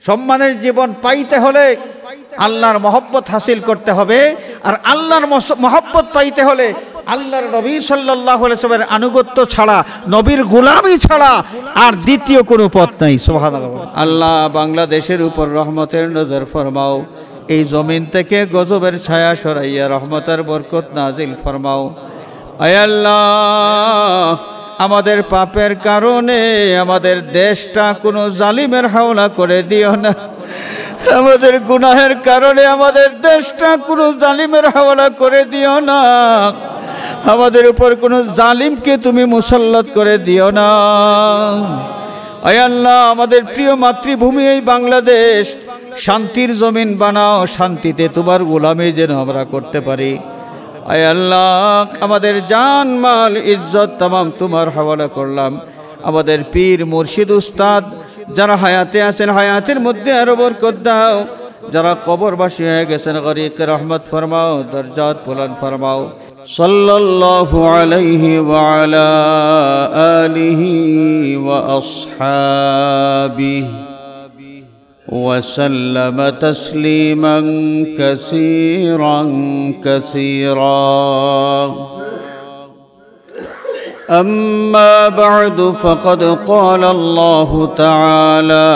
সম্মানের জীবন পাইতে হলে আল্লাহর মহব্বত হাসিল করতে হবে, আর আল্লাহর মহব্বত পাইতে হলে আল্লাহর নবী সাল্লাল্লাহু আলাইহি ওয়াসাল্লামের আনুগত্য ছাড়া, নবীর গোলামি ছাড়া আর দ্বিতীয় কোনো পথ নাই। সুবহানাল্লাহ। আল্লাহ বাংলাদেশের উপর রহমতের নজর ফরমাও, এই জমিন থেকে গজবের ছায়া সরাইয়া রহমতের বরকত নাজিল ফরমাও। আয় আল্লাহ, আমাদের পাপের কারণে আমাদের দেশটা কোনো জালিমের হাওলা করে দিও না। আমাদের গুনাহের কারণে আমাদের দেশটা কোনো জালিমের হাওলা করে দিও না। আমাদের উপর কোনো জালিমকে তুমি মুসাল্লাত করে দিও না। আয় আল্লাহ, আমাদের প্রিয় মাতৃভূমি এই বাংলাদেশ শান্তির জমিন বানাও, শান্তিতে তোমার গোলামি যেন আমরা করতে পারি। আয় আল্লাহ, আমাদের জান মাল ইজ্জত তামাম তোমার হাওয়ালা করলাম। আমাদের পীর মুর্শিদ উস্তাদ যারা হায়াতে আছেন, হায়াতের মধ্যে আরো বরকত দাও। যারা কবরবাসী হয়ে গেছেন, গরিকে রহমত ফরমাও, দরজাত বুলন্দ ফরমাও। সাল্লাল্লাহু আলাইহি ওয়া আলা আলিহি ওয়া আসহাবিহি وسلم تسليما كثيرا كثيرا. أما بعد، فقد قال الله تعالى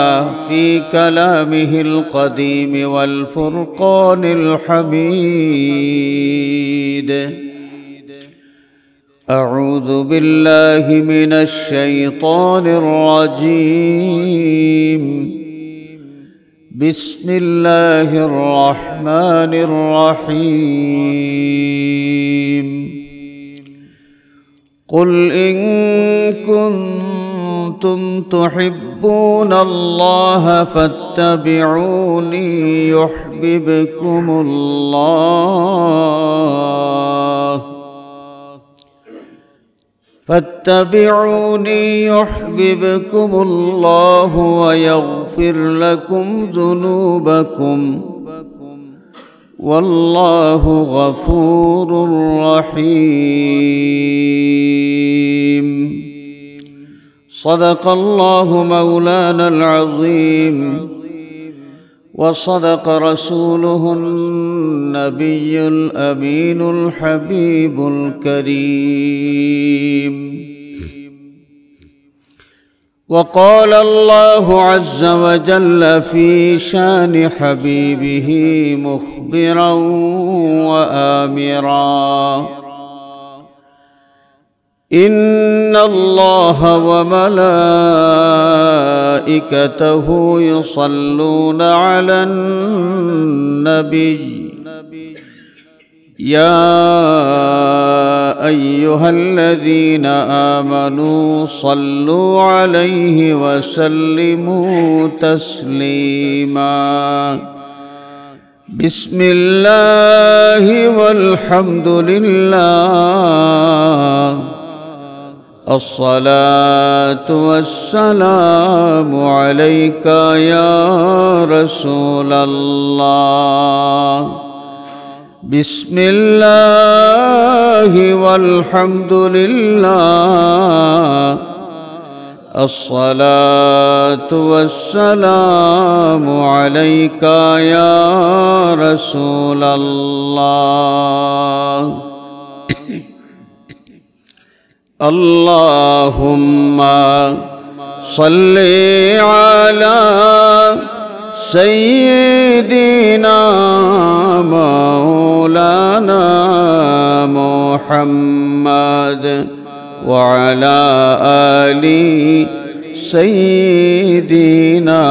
في كلامه القديم والفرقان الحميد: أعوذ بالله من الشيطان الرجيم. بسم الله الرحمن الرحيم. قل إن كنتم تحبون الله فاتبعوني يحببكم الله فاتبعوني يحببكم الله ويغفر لكم ذنوبكم والله غفور رحيم. صدق الله مولانا العظيم، وصدق رسوله النبي الأمين الحبيب الكريم. وقال الله عز وجل في شان حبيبه مخبرا وآمرا: إن الله وملائكته يصلون على النبي يا أيها الذين آمنوا صلوا عليه وسلموا تسليما. بسم الله والحمد لله، الصلاة والسلام عليك يا رسول الله. بسم الله والحمد لله، الصلاة والسلام عليك يا رسول الله. اللهم صل على سيدنا مولانا محمد وعلى آل سيدنا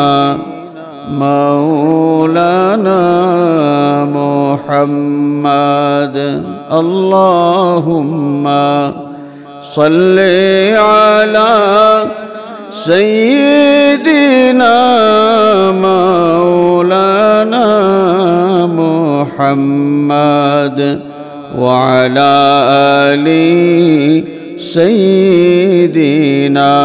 مولانا محمد. اللهم صل على سيدنا مولانا محمد وعلى آل سيدنا.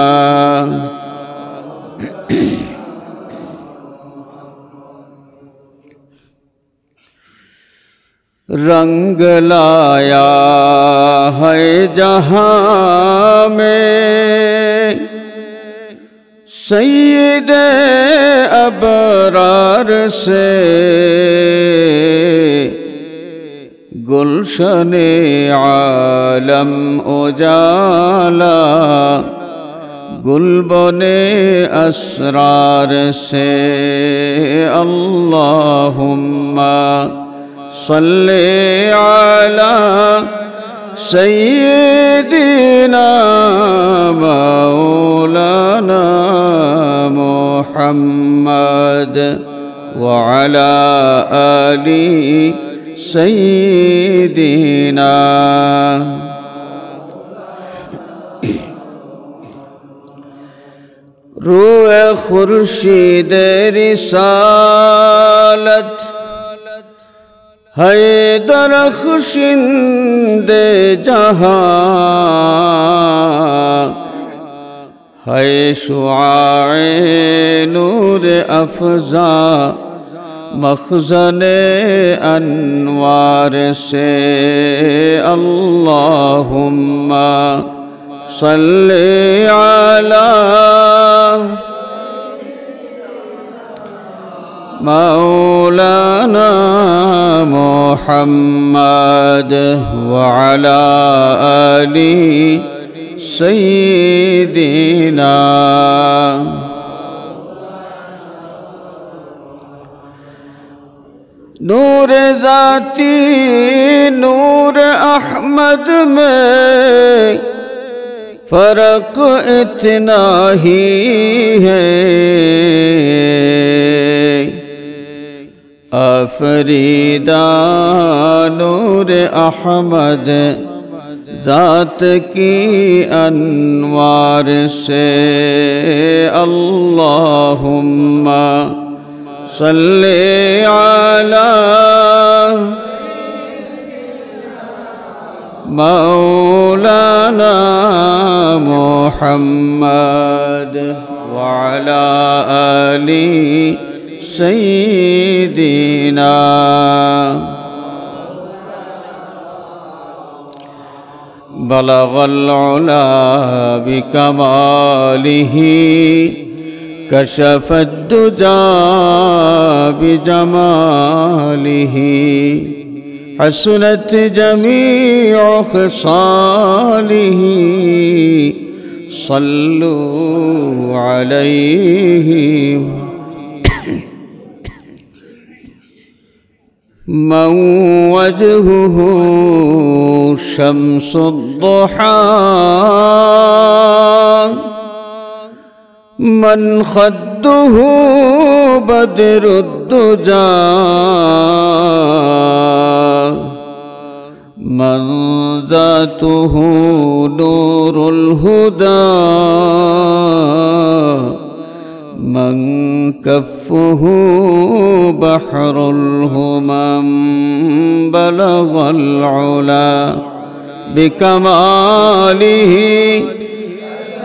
रंग लाया है जहां में सैयद अबरार से गुलशने आलम उजाला, गुलबने असरार से अल्लाहुम्मा सल्ले अला सय्यिदिना मौलाना मुहम्मद व अला आलि सय्यिदिना। रूए खुर्शीद रिसालत हैदर खुशिंदे जहां, है शुआए नूर अफ़ज़ा मख़ज़ने अनवार से अल्लाहुम्मा सल्ली अला मौलाना मुहम्मद व अला आलि सय्यिदिना। नूर ज़ाती नूर अहमद में फ़र्क इतना ही है, आफरीदा नूर अहमद ज़ात की अनवार से अल्लाहुम्मा सल्ले अला मौलाना मुहम्मद व अला आलि सय्यिदिना। बलगल उला बिकमालिही कशफद दुजा बिजमालिही, हसनत जमीउ ख़िसालिही सल्लु अलैहि। मन वजहुहु शम्सुद्दुहा, मन खद्दुहु बद्रुद्दुजा, मन ज़ातुहु नूरुल हुदा, मन कफ़्फुहु बहरुल हुमम, बलगल उला बिकमालिही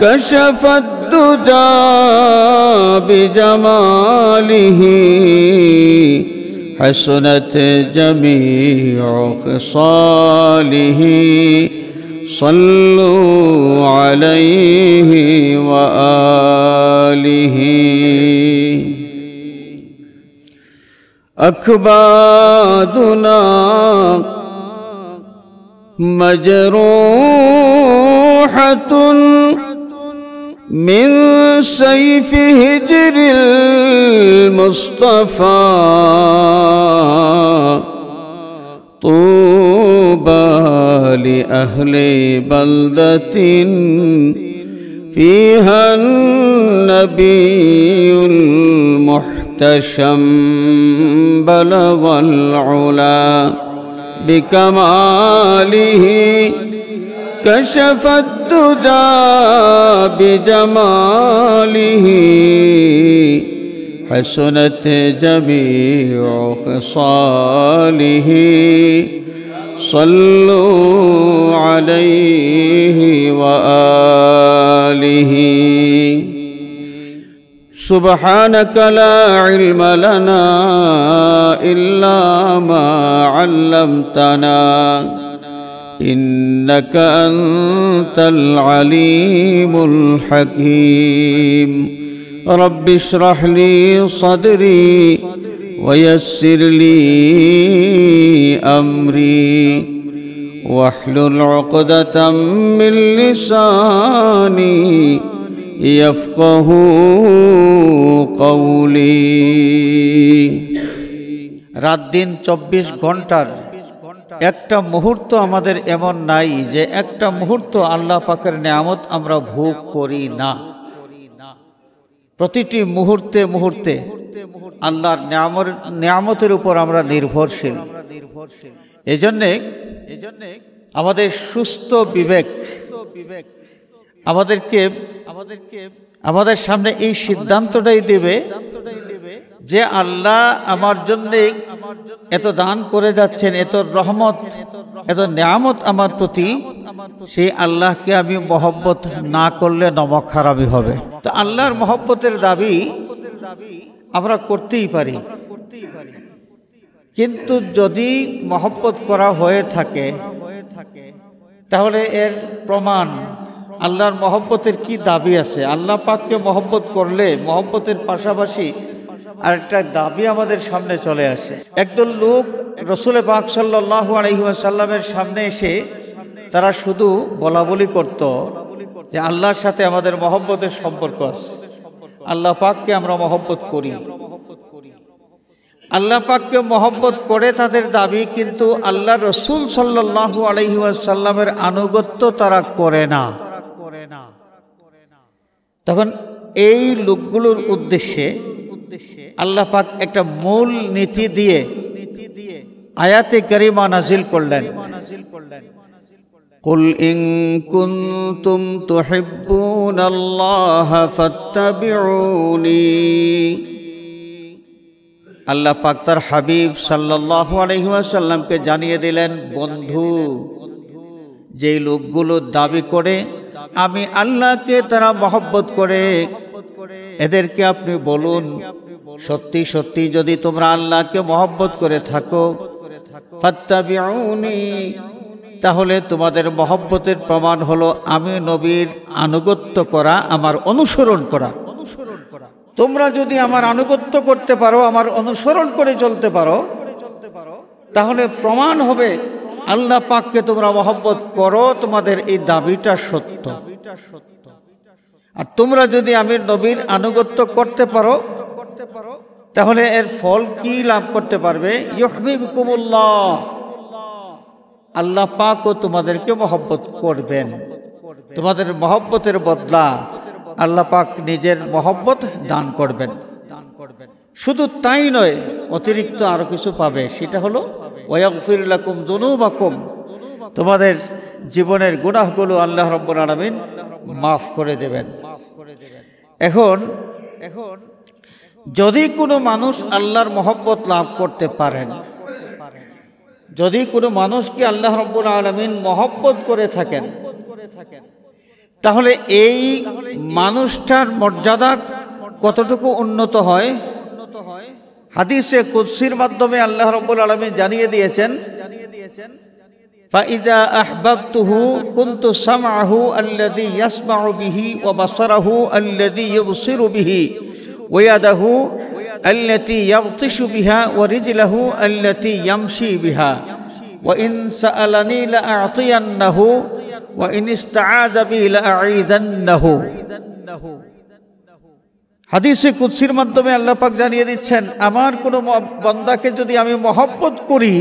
कशफद दुजा बिजमालिही, हसनत जमीउ ख़िसालिही सल्लु अलैहि व आलिहि। अखबादुना मजरूहतुन मिन सैफ़ि हिज्रिल मुस्तफ़ा, तूबा लि अहले बल्दतिन फ़ीहा नबीयुल मुहतशम, बलगल उला बिकमालिही कशफद दुजा बिजमालिही, हसनत जमीउ ख़िसालिही सल्लु अलैहि व आलिहि। सुब्हानक ला इल्म लना इल्ला मा अल्लमतना, इन्नक अंतल अलीमुल हकीम। رب اشرح لي صدري ويسر لي أمري واحلل عقدة من لساني يفقه قولي রাত দিন 24 ঘন্টার একটা মুহূর্ত আমাদের এমন নাই যে একটা মুহূর্ত আল্লাহ পাকের নিয়ামত আমরা ভোগ করি না। প্রতিটি মুহূর্তে মুহূর্তে আল্লাহর নিয়ামতের উপর আমরা নির্ভরশীল। এজন্যে আমাদের সুস্থ বিবেক আমাদের সামনে এই সিদ্ধান্তটাই দেবে যে আল্লাহ আমার জন্য এত দান করে যাচ্ছেন, এত রহমত, এত নিয়ামত আমার প্রতি, সেই আল্লাহকে আমি মহব্বত না করলে নমক হারামি হবে। তো আল্লাহর মহব্বতের দাবি আমরা করতেই পারি, কিন্তু যদি মহব্বত করা হয়ে থাকে তাহলে এর প্রমাণ আল্লাহর মহব্বতের কি দাবি আছে। আল্লাহ পাককে মহব্বত করলে মহব্বতের পাশাপাশি আরেকটা দাবি আমাদের সামনে চলে আসে। একদল লোক রসুল পাক সাল্লাল্লাহু আলাইহি ওয়াসাল্লামের সামনে এসে তারা শুধু বলাবলি করত যে আল্লাহর সাথে আমাদের মহব্বতের সম্পর্ক আছে, আল্লাহ পাককে আমরা মহব্বত করি। আল্লাহ পাককে মহব্বত করে তাদের দাবি, কিন্তু আল্লাহ রসুল সাল্লাল্লাহু আলাইহি ওয়াসাল্লামের আনুগত্য তারা করে না। তখন এই লোকগুলোর উদ্দেশ্যে আল্লাহ পাক একটা মূল নীতি দিয়ে আয়াতে কারিমা নাজিল করলেন। কুল ইন কুনতুম তুহিব্বুনাল্লাহ ফাত্তাবিউনি। আল্লাহ পাক তার হাবিব সাল্লাল্লাহু আলাইহি ওয়াসাল্লামকে জানিয়ে দিলেন, বন্ধু, যেই লোকগুলো দাবি করে আমি আল্লাহকে তারা মহব্বত করে, এদেরকে আপনি বলুন, সত্যি সত্যি যদি তোমরা আল্লাহকে মহব্বত করে থাকো, ফাত্তাবিউনি, তাহলে তোমাদের মহব্বতের প্রমাণ হলো আমি নবীর আনুগত্য করা, আমার অনুসরণ করা। তোমরা যদি আমার আনুগত্য করতে পারো, আমার অনুসরণ করে চলতে পারো, তাহলে প্রমাণ হবে আল্লাহ পাককে তোমরা মহব্বত করো, তোমাদের এই দাবিটা সত্য। আর তোমরা যদি আমি নবীর আনুগত্য করতে পারো, তাহলে এর ফল কি লাভ করতে পারবে? ইউহিব্বুকুমুল্লাহ, আল্লাহ পাকও তোমাদেরকে মহব্বত করবেন। তোমাদের মহব্বতের বদলা আল্লাহ পাক নিজের মহব্বত দান করবেন। শুধু তাই নয়, অতিরিক্ত আরো কিছু পাবে, সেটা হলো ওয়াগফির লাকুম যুনুবাকুম, তোমাদের জীবনের গুনাহগুলো আল্লাহ রাব্বুল আলামিন মাফ করে দেবেন। এখন যদি কোনো মানুষ আল্লাহর মহব্বত লাভ করতে পারেন, যদি কোনো মানুষকে আল্লাহ রাব্বুল আলামিন মহব্বত করে থাকেন, তাহলে এই মানুষটার মর্যাদা কতটুকু উন্নত হয়। হাদিসে কুদসির মাধ্যমে আল্লাহ রাব্বুল আলামিন জানিয়ে দিয়েছেন, ফাইজা আহবাবতুহু কুনতু সামআহু আল্লাযী ইয়াসমাউ বিহি ওয়া বাসারাহু আল্লাযী ইউবসিরু বিহি ওয়া ইয়াদাহু আল্লাতী ইয়াবতিশু বিহা ওয়া রিজলুহু আল্লাতী ইয়ামশি বিহা ওয়া ইন সাআলানি লাআতিয়ান্নাহু ওয়া ইন ইসতাআযা বি লাআইযান্নাহু। হাদিসে কুদসির মাধ্যমে আল্লাহ পাক জানিয়ে দিচ্ছেন, আমার কোনো বান্দাকে যদি আমি মহব্বত করি,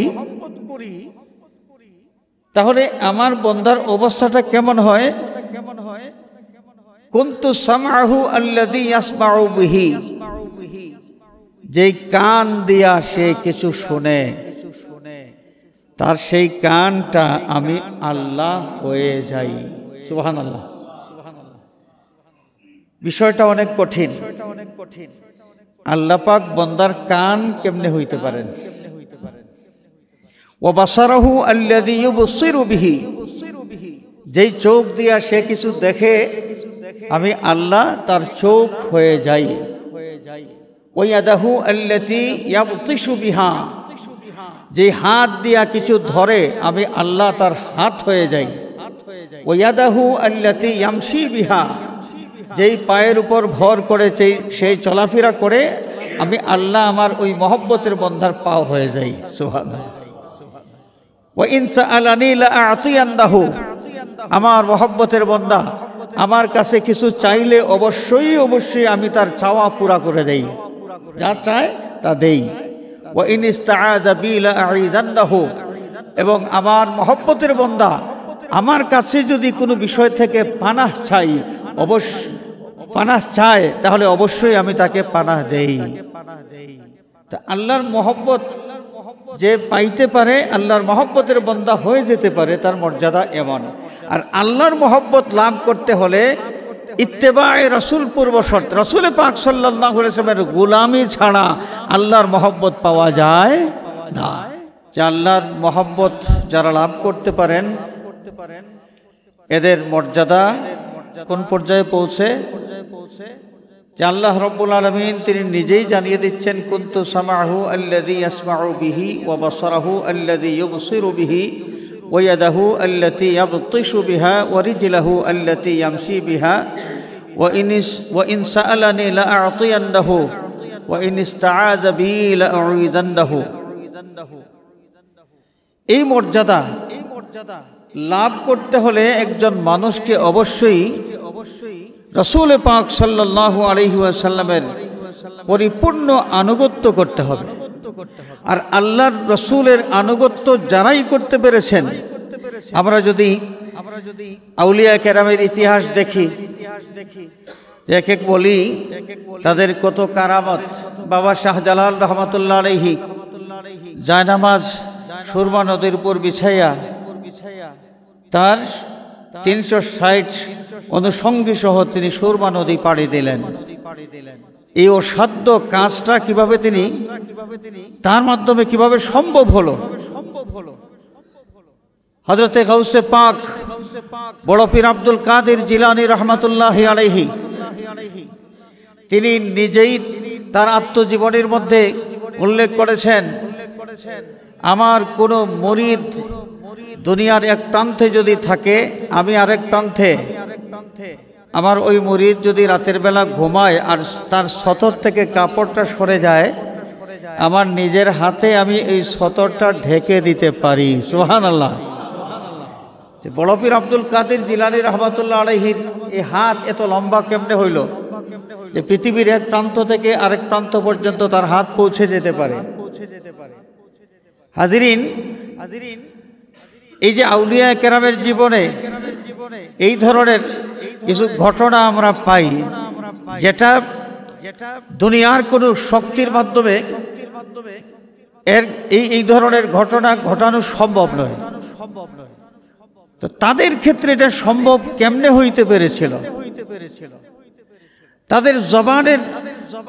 তাহলে আমার বান্দার অবস্থাটা কেমন হয়? কুনতু সামআহু আল্লাযী ইয়াসমাউ বিহি, যেই কান দিয়া সে কিছু শুনে, তার সেই কানটা আমি আল্লাহ হয়ে যাই। সুবহানাল্লাহ। বিষয়টা অনেক কঠিন। আল্লাহ পাক বান্দার কান কেমনে হইতে পারেন? ওয়া বাসারাহু আল্লাযী ইউবসিরু বিহি, যেই চোখ দিয়া সে কিছু দেখে, আমি আল্লাহ তার চোখ হয়ে যাই। ওয়া ইয়াদাহু আল্লাতী ইয়াবতিশু বিহা, যে হাত দিয়া কিছু ধরে, আমি আল্লাহ তার হাত হয়ে যাই। ওয়া ইয়াদাহু আল্লাতী ইয়ামশি বিহা, যেই পায়ের উপর ভর করে সেই চলাফেরা করে আমি আল্লাহ আমার ওই মহব্বতের বন্ধার পাও হয়ে যাই। সুবহানাল্লাহ। ওয়া ইন সাআলানি লা আ'তিয়ান্নাহু, আমার মহব্বতের বন্দা আমার কাছে কিছু চাইলে অবশ্যই আমি তার চাওয়া পুরা করে দেই, যা চায় তা দেই। ওয়া ইন ইসতাআযা বি লা আ'ইযান্নাহু, এবং আমার মহব্বতের বন্দা আমার কাছে যদি কোনো বিষয় থেকে পানাহ চায় তাহলে অবশ্যই আমি তাকে পানাহ দেই। তা আল্লাহর মহব্বত যে পাইতে পারে, আল্লাহর মহব্বতের বন্দা হয়ে যেতে পারে, তার মর্যাদা এমন। আর আল্লাহর মহব্বত লাভ করতে হলে ইত্তেবায়ে রাসূল পূর্ব শর্ত। রাসূল পাক সাল্লাল্লাহু আলাইহি ওয়াসাল্লামের গোলামি ছাড়া আল্লাহর মহব্বত পাওয়া যায় না। যে আল্লাহর মহব্বত যারা লাভ করতে পারেন এদের মর্যাদা কোন পর্যায়ে পৌঁছে, যে আল্লাহ রাব্বুল আলামিন তিনি নিজেই জানিয়ে দিচ্ছেন, কুনতু সামাহু আল্লাযী ইয়াসমাউ বিহি ওয়া বাসারাহু আল্লাযী ইউবসিরু বিহি ওয়া ইয়াদাহু আল্লাতী ইয়াবতিশু বিহা ওয়া রিজলুহু আল্লাতী ইয়ামশি বিহা ওয়া ইন সাআলানি লা আ'তিয়ান্নাহু ওয়া ইন ইসতাআযা বি লা উ'ইদান্নাহু। এই মর্যাদা লাভ করতে হলে একজন মানুষকে অবশ্যই রাসূল পাক সাল্লাল্লাহু আলাইহি ওয়াসাল্লামের পরিপূর্ণ আনুগত্য করতে হবে। আর আল্লাহর রাসূলের আনুগত্য যারাই করতে পেরেছেন, আমরা যদি আউলিয়া কেরামের ইতিহাস দেখি, এক এক বলি তাদের কত কারামত। বাবা শাহজালাল রহমাতুল্লাহ আলাইহি জায়নামাজ সুরমা নদীর উপর বিছাইয়া তার 360 অনুষঙ্গী সহ তিনি সুরমা নদী পাড়ি দিলেন। এই অসাধ্য কাজটা কিভাবে তিনি তার মাধ্যমে কিভাবে সম্ভব হলো? হযরতে গাউসে পাক বড় পীর আব্দুল কাদের জিলানী রাহমাতুল্লাহি আলাইহি তিনি নিজেই তার আত্মজীবনীর মধ্যে উল্লেখ করেছেন, আমার কোনো মুরিদ দুনিয়ার এক প্রান্তে যদি থাকে, আমি আরেক প্রান্তে, আমার ওই মুরিদ যদি রাতের বেলা ঘুমায় আর তার সতর থেকে কাপড়টা সরে যায়, আমার নিজের হাতে আমি এই সতরটা ঢেকে দিতে পারি। সুবহানাল্লাহ। যে বড় পীর আব্দুল কাদের জিলানী রাহমাতুল্লাহ আলাইহির এই হাত এত লম্বা কেমনে হইল যে পৃথিবীর এক প্রান্ত থেকে আরেক প্রান্ত পর্যন্ত তার হাত পৌঁছে যেতে পারে? হাজিরিন, এই যে আউলিয়া কেরামের জীবনে এই ধরনের কিছু ঘটনা আমরা পাই, যেটা দুনিয়ার কোনো শক্তির মাধ্যমে এই ধরনের ঘটনা ঘটানো সম্ভব নয়। তো তাদের ক্ষেত্রে এটা সম্ভব কেমনে হইতে পেরেছিল? তাদের জবানের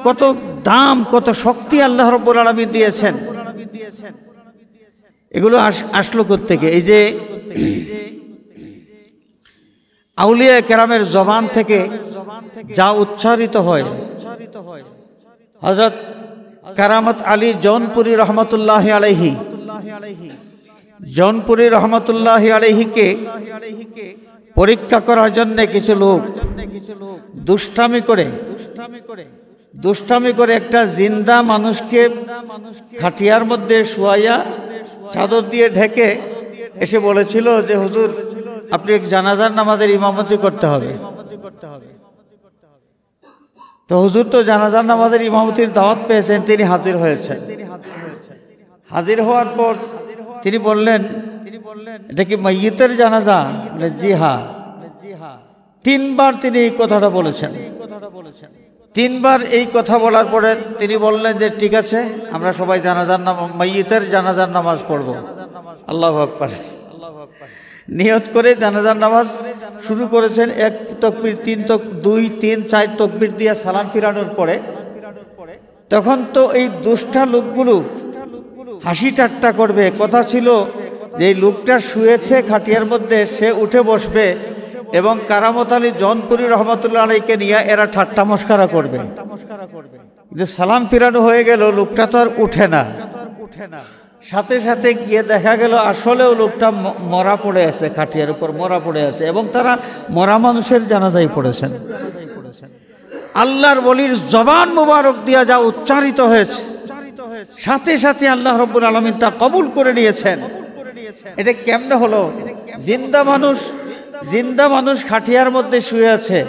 কত দাম, কত শক্তি আল্লাহ রাব্বুল আলামিন দিয়েছেন। এগুলো আসলো কোত্থেকে? এই যে আউলিয়া কেরামের জবান থেকে যা উচ্চারিত হয়, হযরত কারামত আলী জৌনপুরী রহমতুল্লাহ আলাইহি, জৌনপুরী রহমতুল্লাহ আলাইহিকে পরীক্ষা করার জন্য কিছু লোক দুষ্টামি করে একটা জিন্দা মানুষকে খাটিয়ার মধ্যে শুয়াইয়া চাদর দিয়ে ঢেকে এসে বলেছিল যে হুজুর, আপনি জানাজার নামাজের ইমামতি করতে হবে। তো হুজুর তো জানাজার নামাজের ইমামতির দাওয়াত পেয়েছেন, তিনি হাজির হয়েছেন। হাজির হওয়ার পর তিনি বললেন, এটা কি মাইয়িতের জানাজা? জি হ্যাঁ। 3 বার তিনি এই কথাটা বলেছেন। 3 বার এই কথা বলার পরে তিনি বললেন যে ঠিক আছে, আমরা সবাই মাইয়িতের জানাজার নামাজ পড়ব। আল্লাহু আকবার। নিয়ত করে জানাজার নামাজ শুরু করেছেন। 1 তাকবীর, 3 2 3 4 তাকবীর দিয়ে সালাম ফিরানোর পরে তখন তো এই দুষ্টা লোকগুলো হাসি ঠাট্টা করবে। কথা ছিল যে এই লোকটা শুয়েছে খাটিয়ার মধ্যে, সে উঠে বসবে এবং কারামত আলী জৌনপুরী রহমতুল্লাহ আলাইহিকে নিয়ে এরা ঠাট্টা মস্কারা করবে। যে সালাম ফিরানো হয়ে গেল, লোকটা তো আর উঠে না। সাথে সাথে গিয়ে দেখা গেল আসলেও লোকটা মরা পড়ে আছে, খাটিয়ার উপর মরা পড়ে আছে, এবং তারা মরা মানুষের জানাজায় পড়েছেন। আল্লাহর ওলির জবান মুবারক দিয়া যা উচ্চারিত হয়েছে, সাথে সাথে আল্লাহ রাব্বুল আলামিন তা কবুল করে নিয়েছেন। এটা কেমনে হলো? জিন্দা মানুষ খাটিয়ার মধ্যে শুয়ে আছে,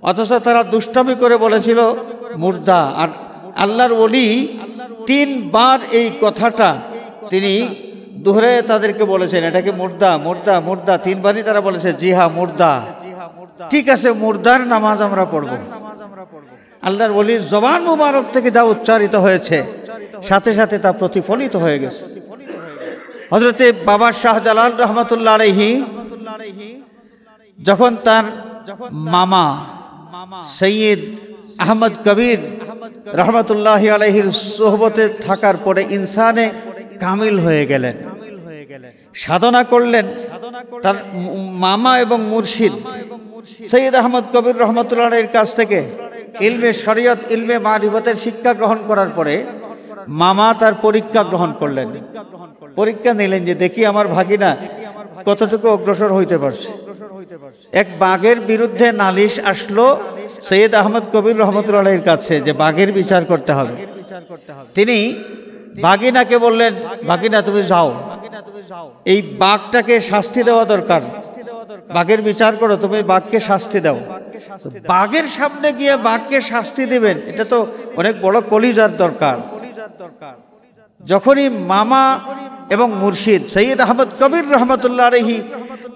অথচ তারা দুষ্টামি করে বলেছিল মুর্দা। আর আল্লাহর ওলি 3 বার এই কথাটা তিনি দোহরে তাদেরকে বলেছেন, এটাকে মুর্দা মুর্দা মুর্দা। 3 বারই তারা বলেছে জি হ্যাঁ মুর্দা। ঠিক আছে, মুর্দার নামাজ আমরা পড়ব। আল্লাহর ওলির জবান মুবারক থেকে যা উচ্চারিত হয়েছে, সাথে সাথে তা প্রতিফলিত হয়ে গেছে। হযরতে বাবা শাহজালাল রহমাতুল্লাহ আলাইহি যখন তার মামা সৈয়দ আহমদ কবির রহমতুল্লাহ আলাইহির সোহবতে থাকার পরে ইনসানে কামিল হয়ে গেলেন, সাধনা করলেন। তার মামা এবং মুর্শিদ সৈয়দ আহমদ কবির রহমতুল্লাহ আলাইহির কাছ থেকে ইলমে শরীয়ত, ইলমে মারিফতের শিক্ষা গ্রহণ করার পরে মামা তার পরীক্ষা গ্রহণ করলেন। পরীক্ষা নিলেন যে দেখি আমার ভাগিনা কতটুকু অগ্রসর হইতে পারছে। এক বাঘের বিরুদ্ধে নালিশ আসলো সৈয়দ আহমদ কবির রহমতুল্লাহ আলাইহির কাছে যে বাঘের বিচার করতে হবে। তিনি বাগিনাকে বললেন, বাগিনা তুমি যাও, এই বাঘটাকে শাস্তি দেওয়া দরকার, বাঘের বিচার করো, তুমি বাঘকে শাস্তি দাও। বাঘের সামনে গিয়ে বাঘকে শাস্তি দিবেন, এটা তো অনেক বড় কলিজার দরকার। যখনই মামা এবং মুর্শিদ সৈয়দ আহমদ কবির রহমতুল্লাহ আলাইহি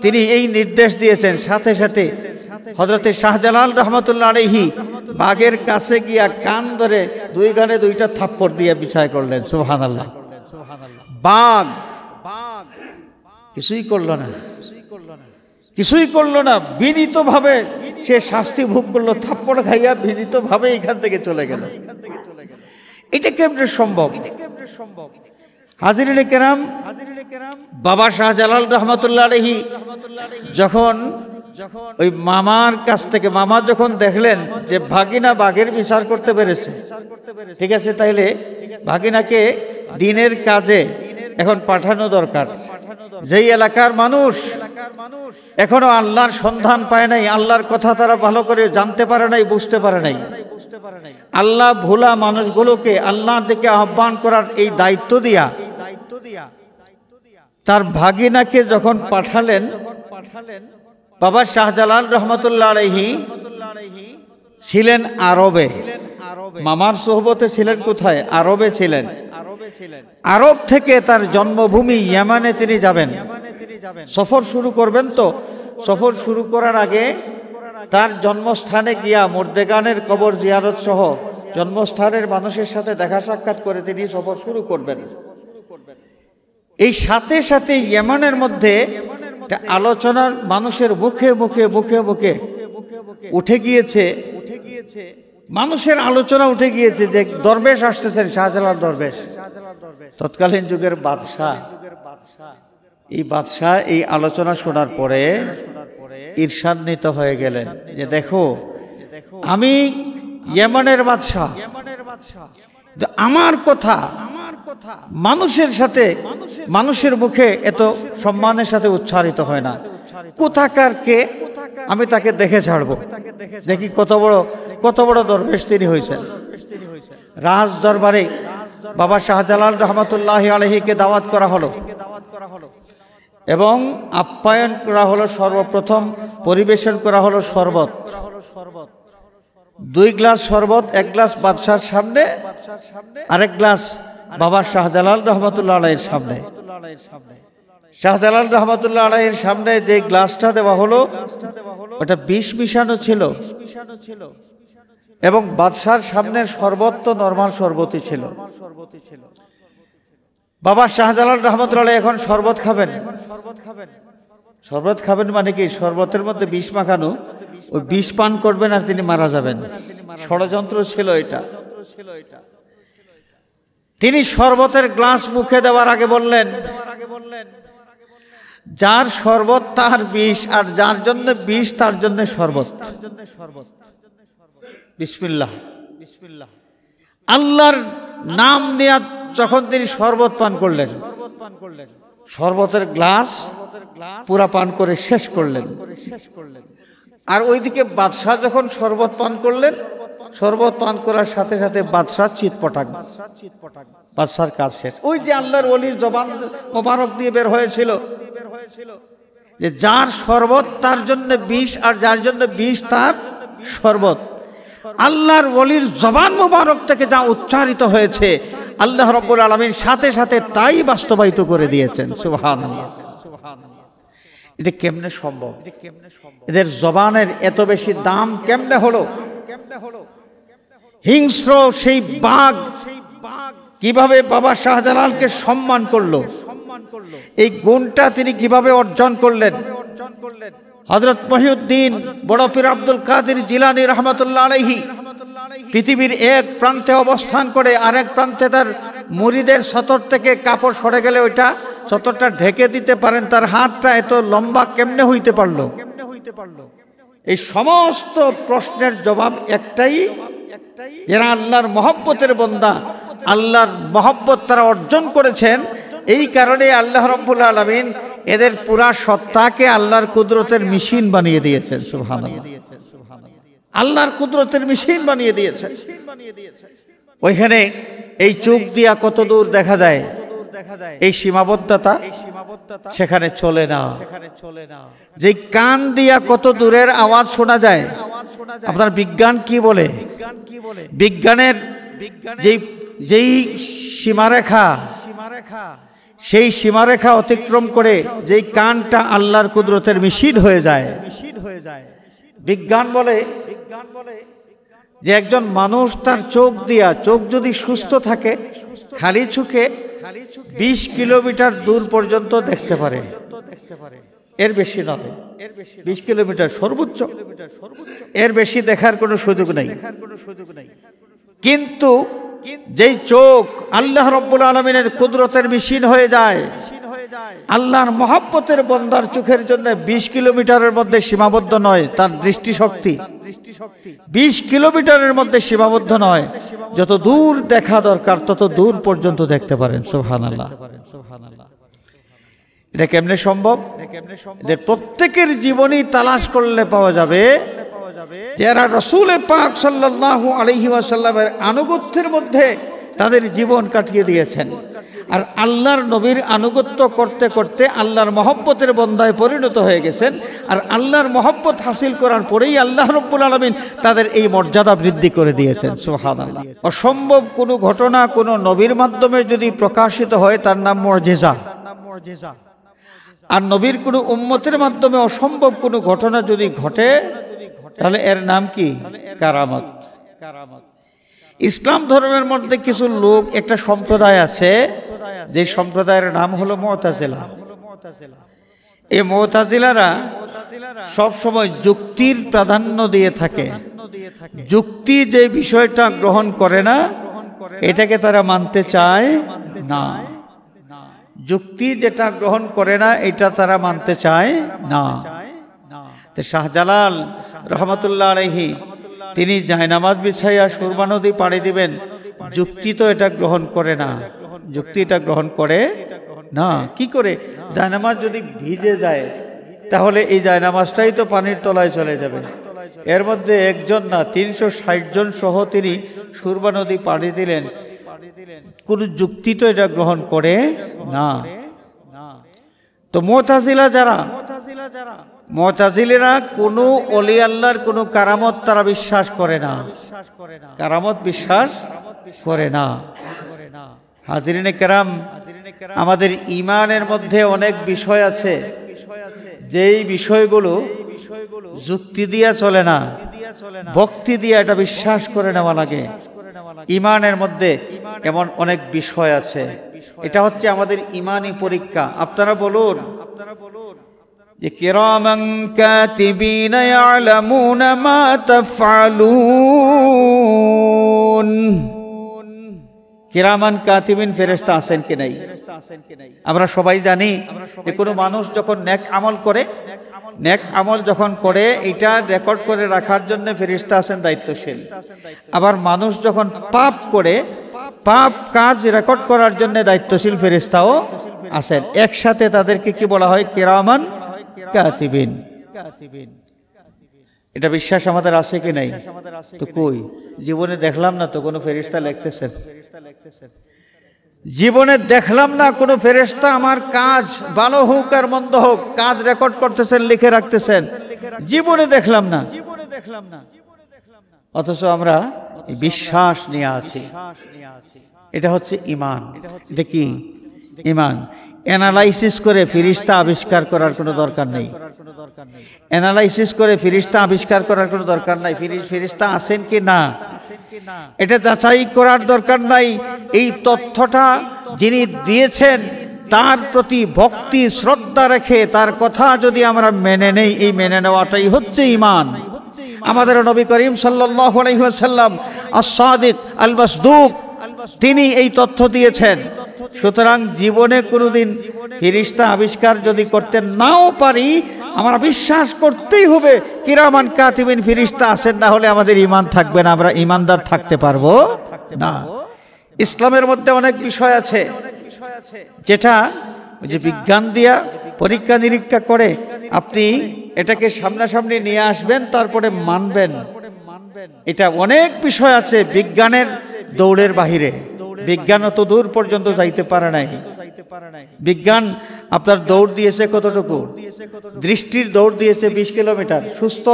তিনি এই নির্দেশ দিয়েছেন, সাথে সাথে হযরতে শাহজালাল রহমতুল্লাহ আলাইহি বাঘের কাছে গিয়া কান ধরে 2 গানে 2টা থাপ্পড় দিয়ে বিচার করলেন। সুবহানাল্লাহ। বাঘ কিছুই করলো না, কিছুই করলো না, বিনীতভাবে সে শাস্তি ভোগ করলো, থাপ্পড় খাইয়া বিনীতভাবে এখান থেকে চলে গেল। এটা কেমনে সম্ভব? হাজিরিনে কেরাম, বাবা শাহজালাল রহমতুল্লাহ আলাইহি যখন ওই মামার কাছ থেকে, মামা যখন দেখলেন যে ভাগিনা বাঘের বিচার করতে পেরেছে, ঠিক আছে তাইলে ভাগিনাকে দিনের কাজে এখন পাঠানো দরকার। যেই এলাকার মানুষ এখনো আল্লাহর সন্ধান পায় নাই, আল্লাহর কথা তারা ভালো করে জানতে পারে নাই, বুঝতে পারে নাই, আল্লাহ ভোলা মানুষগুলোকে আল্লাহর দিকে আহ্বান করার এই দায়িত্ব দিয়া তার ভাগিনাকে যখন পাঠালেন, বাবা শাহজালাল রহমতুল্লাহ আলাইহি ছিলেন আরবে, মামার সোহবতে ছিলেন কোথায়? আরবে ছিলেন। আরব থেকে তার জন্মভূমি ইয়েমেনে তিনি যাবেন, সফর শুরু করবেন। তো সফর শুরু করার আগে তার জন্মস্থানে গিয়া মুর্দেগানের কবর জিয়ারত সহ জন্মস্থানের মানুষের সাথে দেখা সাক্ষাৎ করে তিনি সফর শুরু করবেন। এই সাথে সাথে ইয়েমেনের মধ্যে একটা আলোচনার মানুষের মুখে মুখে মুখে মুখে উঠে গিয়েছে, মানুষের আলোচনা উঠে গিয়েছে যে দরবেশ আসতেছেন, শাহজালাল দরবেশ, তৎকালীন যুগের বাদশাহ। এই বাদশাহ এই আলোচনা শোনার পরে ঈর্ষান্বিত হয়ে গেলেন যে দেখো, আমি ইয়েমেনের বাদশাহ, আমার কথা মানুষের সাথে, মানুষের মুখে এত সম্মানের সাথে উচ্চারিত হয় না, কোথাকার কে, আমি তাকে দেখে ছাড়বো, দেখি কত বড় দরবেশ তিনি হয়েছেন। রাজ দরবারে বাবা শাহজালাল রহমতুল্লাহ আলাইহিকে দাওয়াত করা হলো এবং আপ্যায়ন করা হলো। সর্বপ্রথম পরিবেশন করা হলো শরবত, 2 গ্লাস শরবত, 1 গ্লাস বাদশার সামনে, আরেক গ্লাস বাবা শাহজালাল রহমতুল্লাহ আলাইহির সামনে। শাহজালাল রহমতুল্লাহ আলাইহির সামনে যে গ্লাসটা দেওয়া হলো ওটা বিষ মিশানো ছিল এবং বাদশার সামনের শরবত তো নরমাল শরবতই ছিল। বাবা শাহজালাল রহমতুল্লাহ আলাইহি এখন শরবত খাবেন। শরবত খাবেন মানে কি? শরবতের মধ্যে বিষ মাখানো, ওই বিষ পান করবেন আর তিনি মারা যাবেন। ষড়যন্ত্র ছিল এটা। তিনি শরবতের গ্লাস মুখে দেওয়ার আগে বললেন, যার শরবত তার বিষ, আর যার জন্য বিষ তার জন্য শরবত। বিসমিল্লাহ। আল্লাহর নাম নিয়ে যখন তিনি শরবত পান করলেন, শরবতের গ্লাস পুরা পান করে শেষ করলেন। আর ওইদিকে বাদশাহ যখন শরবত পান করলেন, শরবত পান করার সাথে সাথে বাদশাহ চিৎপটাক, বাদশার কাজ শেষ। ওই যে আল্লাহর ওলির জবান মোবারক দিয়ে বের হয়েছিল যে যার শরবত তার জন্য বিষ, আর যার জন্য বিষ তার শরবত। আল্লাহর ওলির জবান মোবারক থেকে যা উচ্চারিত হয়েছে, আল্লাহ রাব্বুল আলামিন সাথে সাথে তাই বাস্তবায়িত করে দিয়েছেন। সুবহানাল্লাহ। এটা কেমনে সম্ভব? এদের জবানের এত বেশি দাম কেমনে হলো? হিংস্র সেই বাঘ কিভাবে বাবা শাহজালালকে সম্মান করলো, এই গুণটা তিনি কিভাবে অর্জন করলেন? হযরত মহিউদ্দিন বড় পীর আব্দুল কাদের জিলানী রাহমাতুল্লাহ আলাইহি পৃথিবীর এক প্রান্তে অবস্থান করে আরেক প্রান্তে তার মুরিদের সতর থেকে কাপড় সরে গেলে ওইটা সতরটা ঢেকে দিতে পারেন। তার হাতটা এত লম্বা কেমনে হইতে পারলো? এই সমস্ত প্রশ্নের জবাব একটাই, যারা আল্লাহর মহব্বতের বান্দা, আল্লাহর মহব্বত তারা অর্জন করেছেন। এই কারণে আল্লাহ রাব্বুল আলামিন এদের পুরা সত্তাকে আল্লাহর কুদরতের মেশিন বানিয়ে দিয়েছেন। সুবহানাল্লাহ। আল্লাহর কুদরতের মেশিন বানিয়ে দিয়েছেন। ওইখানে এই চোখ দিয়া কত দূর দেখা যায়, এই সীমাবদ্ধতা সেখানে চলে না। যে কান দিয়া কত দূরের আওয়াজ শোনা যায়, আপনার বিজ্ঞান কি বলে? বিজ্ঞানের যেই সীমারেখা, সেই সীমারেখা অতিক্রম করে যেই কানটা আল্লাহর কুদরতের মেশিন হয়ে যায়। বিজ্ঞান বলে যে একজন মানুষ তার চোখ দিয়া, চোখ যদি সুস্থ থাকে, খালি চোখে 20 কিলোমিটার দূর পর্যন্ত দেখতে পারে, এর বেশি নয়। 20 কিলোমিটার সর্বোচ্চ, এর বেশি দেখার কোনো সুযোগ নাই। কিন্তু যেই চোখ আল্লাহ রাব্বুল আলামিনের কুদরতের মেশিন হয়ে যায়, আল্লাহর মহব্বতের বান্দার চোখের জন্য 20 কিলোমিটারের মধ্যে সীমাবদ্ধ নয়। তার দৃষ্টিশক্তি 20 কিলোমিটারের মধ্যে সীমাবদ্ধ নয়। যত দূর দেখা দরকার তত দূর পর্যন্ত দেখতে পারেন। সুবহানাল্লাহ। এটা কেমনে সম্ভব? এদের প্রত্যেকের জীবনী তালাশ করলে পাওয়া যাবে যারা রাসূল পাক সাল্লাল্লাহু আলাইহি ওয়াসাল্লামের আনুগত্যের মধ্যে তাদের জীবন কাটিয়ে দিয়েছেন। আর আল্লাহর নবীর আনুগত্য করতে করতে আল্লাহর মহব্বতের বন্দায় পরিণত হয়ে গেছেন। আর আল্লাহর মহব্বত হাসিল করার পরেই আল্লাহ রাব্বুল আলামিন তাদের এই মর্যাদা বৃদ্ধি করে দিয়েছেন। সুবহানাল্লাহ। অসম্ভব কোনো ঘটনা কোনো নবীর মাধ্যমে যদি প্রকাশিত হয় তার নাম মুজিজা। আর নবীর কোনো উম্মতের মাধ্যমে অসম্ভব কোনো ঘটনা যদি ঘটে তাহলে এর নাম কি? কারামত। ইসলাম ধর্মের মধ্যে কিছু লোক, একটা সম্প্রদায় আছে, যে সম্প্রদায়ের নাম হলো মুতাজিলা। এই মুতাজিলারা সব সময় যুক্তির প্রাধান্য দিয়ে থাকে। যুক্তি যে বিষয়টা গ্রহণ করে না এটাকে তারা মানতে চায় না। যুক্তি যেটা গ্রহণ করে না এটা তারা মানতে চায় না। তো শাহজালাল রহমতুল্লাহ আলাইহি তিনি জায়নামাজ বিছাইয়া সুরমা নদী পাড়ি দিবেন, যুক্তি তো এটা গ্রহণ করে না। যুক্তি এটা গ্রহণ করে না। কি করে? জায়নামাজ যদি ভিজে যায় তাহলে এই জায়নামাজটাই তো পানির তলায় চলে যাবে। এর মধ্যে একজন না 360 জন সহ তিনি সুরমা নদী পাড়ি দিলেন, কোন যুক্তি তো এটা গ্রহণ করে না। তো মুতাজিলা যারা, মুতাজিলিরা কোনো ওলি আল্লাহর কোনো কারামত তারা বিশ্বাস করে না, কারামত বিশ্বাস করে না। হাজিরিনে কেরাম, আমাদের ঈমানের মধ্যে অনেক বিষয় আছে যেই বিষয়গুলো যুক্তি দিয়া চলে না, ভক্তি দিয়া এটা বিশ্বাস করে নেওয়া লাগে। ঈমানের মধ্যে এমন অনেক বিষয় আছে, এটা হচ্ছে আমাদের ঈমানি পরীক্ষা। আপনারা বলুন যে কিরামান কাতিবিনা ইয়ালামুনা মা তাফআলুন। কিরামান কাতিবিন ফেরেশতা আছেন কি নাই? আমরা সবাই জানি যে কোনো মানুষ যখন নেক আমল করে, নেক আমল যখন করে এটা রেকর্ড করে রাখার জন্য ফেরেশতা আছেন দায়িত্বশীল। আবার মানুষ যখন পাপ করে, পাপ কাজ রেকর্ড করার জন্য দায়িত্বশীল ফেরেশতাও আছেন। একসাথে তাদেরকে কি বলা হয়? কিরামান কাতিবিন। এটা বিশ্বাস আমাদের আছে কি নাই? তো কই, জীবনে দেখলাম না তো কোনো ফেরেশতা লিখতেছেন। জীবনে দেখলাম না কোনো ফেরেশতা আমার কাজ ভালো হোক আর মন্দ হোক কাজ রেকর্ড করতেছেন, লিখে রাখতেছেন। জীবনে দেখলাম না। অথচ আমরা বিশ্বাস নিয়ে আছি। এটা হচ্ছে ঈমান। এটা কি? ঈমান। অ্যানালাইসিস করে ফেরেশতা আবিষ্কার করার কোনো দরকার নেই। অ্যানালাইসিস করে ফেরেশতা আবিষ্কার করার কোনো দরকার নাই। ফেরেশতা আছেন কি না এটা যাচাই করার দরকার নাই। এই তথ্যটা যিনি দিয়েছেন তার প্রতি ভক্তি শ্রদ্ধা রেখে তার কথা যদি আমরা মেনে নেই, এই মেনে নেওয়াটাই হচ্ছে ঈমান। আমাদের নবী করিম সাল্লাল্লাহু আলাইহি ওয়াসাল্লাম আস-সাদিক আল-মাসদুক, তিনি এই তথ্য দিয়েছেন। সুতরাং জীবনে কোনোদিন ফেরেশতা আবিষ্কার যদি করতে নাও পারি, আমরা বিশ্বাস করতেই হবে কিরামান কাতিবিন ফেরেশতা আছেন, না হলে আমাদের ঈমান থাকবে না, আমরা ঈমানদার থাকতে পারবো না। ইসলামের মধ্যে অনেক বিষয় আছে যেটা ওই যে বিজ্ঞান দিয়া পরীক্ষা নিরীক্ষা করে আপনি এটাকে সামনাসামনি নিয়ে আসবেন, তারপরে মানবেন। এটা অনেক বিষয় আছে বিজ্ঞানের দৌড়ের বাহিরে। বিজ্ঞান অত দূর পর্যন্ত যাইতে পারে নাই। বিজ্ঞান আপনার দৌড় দিয়েছে কতটুকু? দৃষ্টির দৌড় দিয়েছে 20 কিলোমিটার। সুস্থ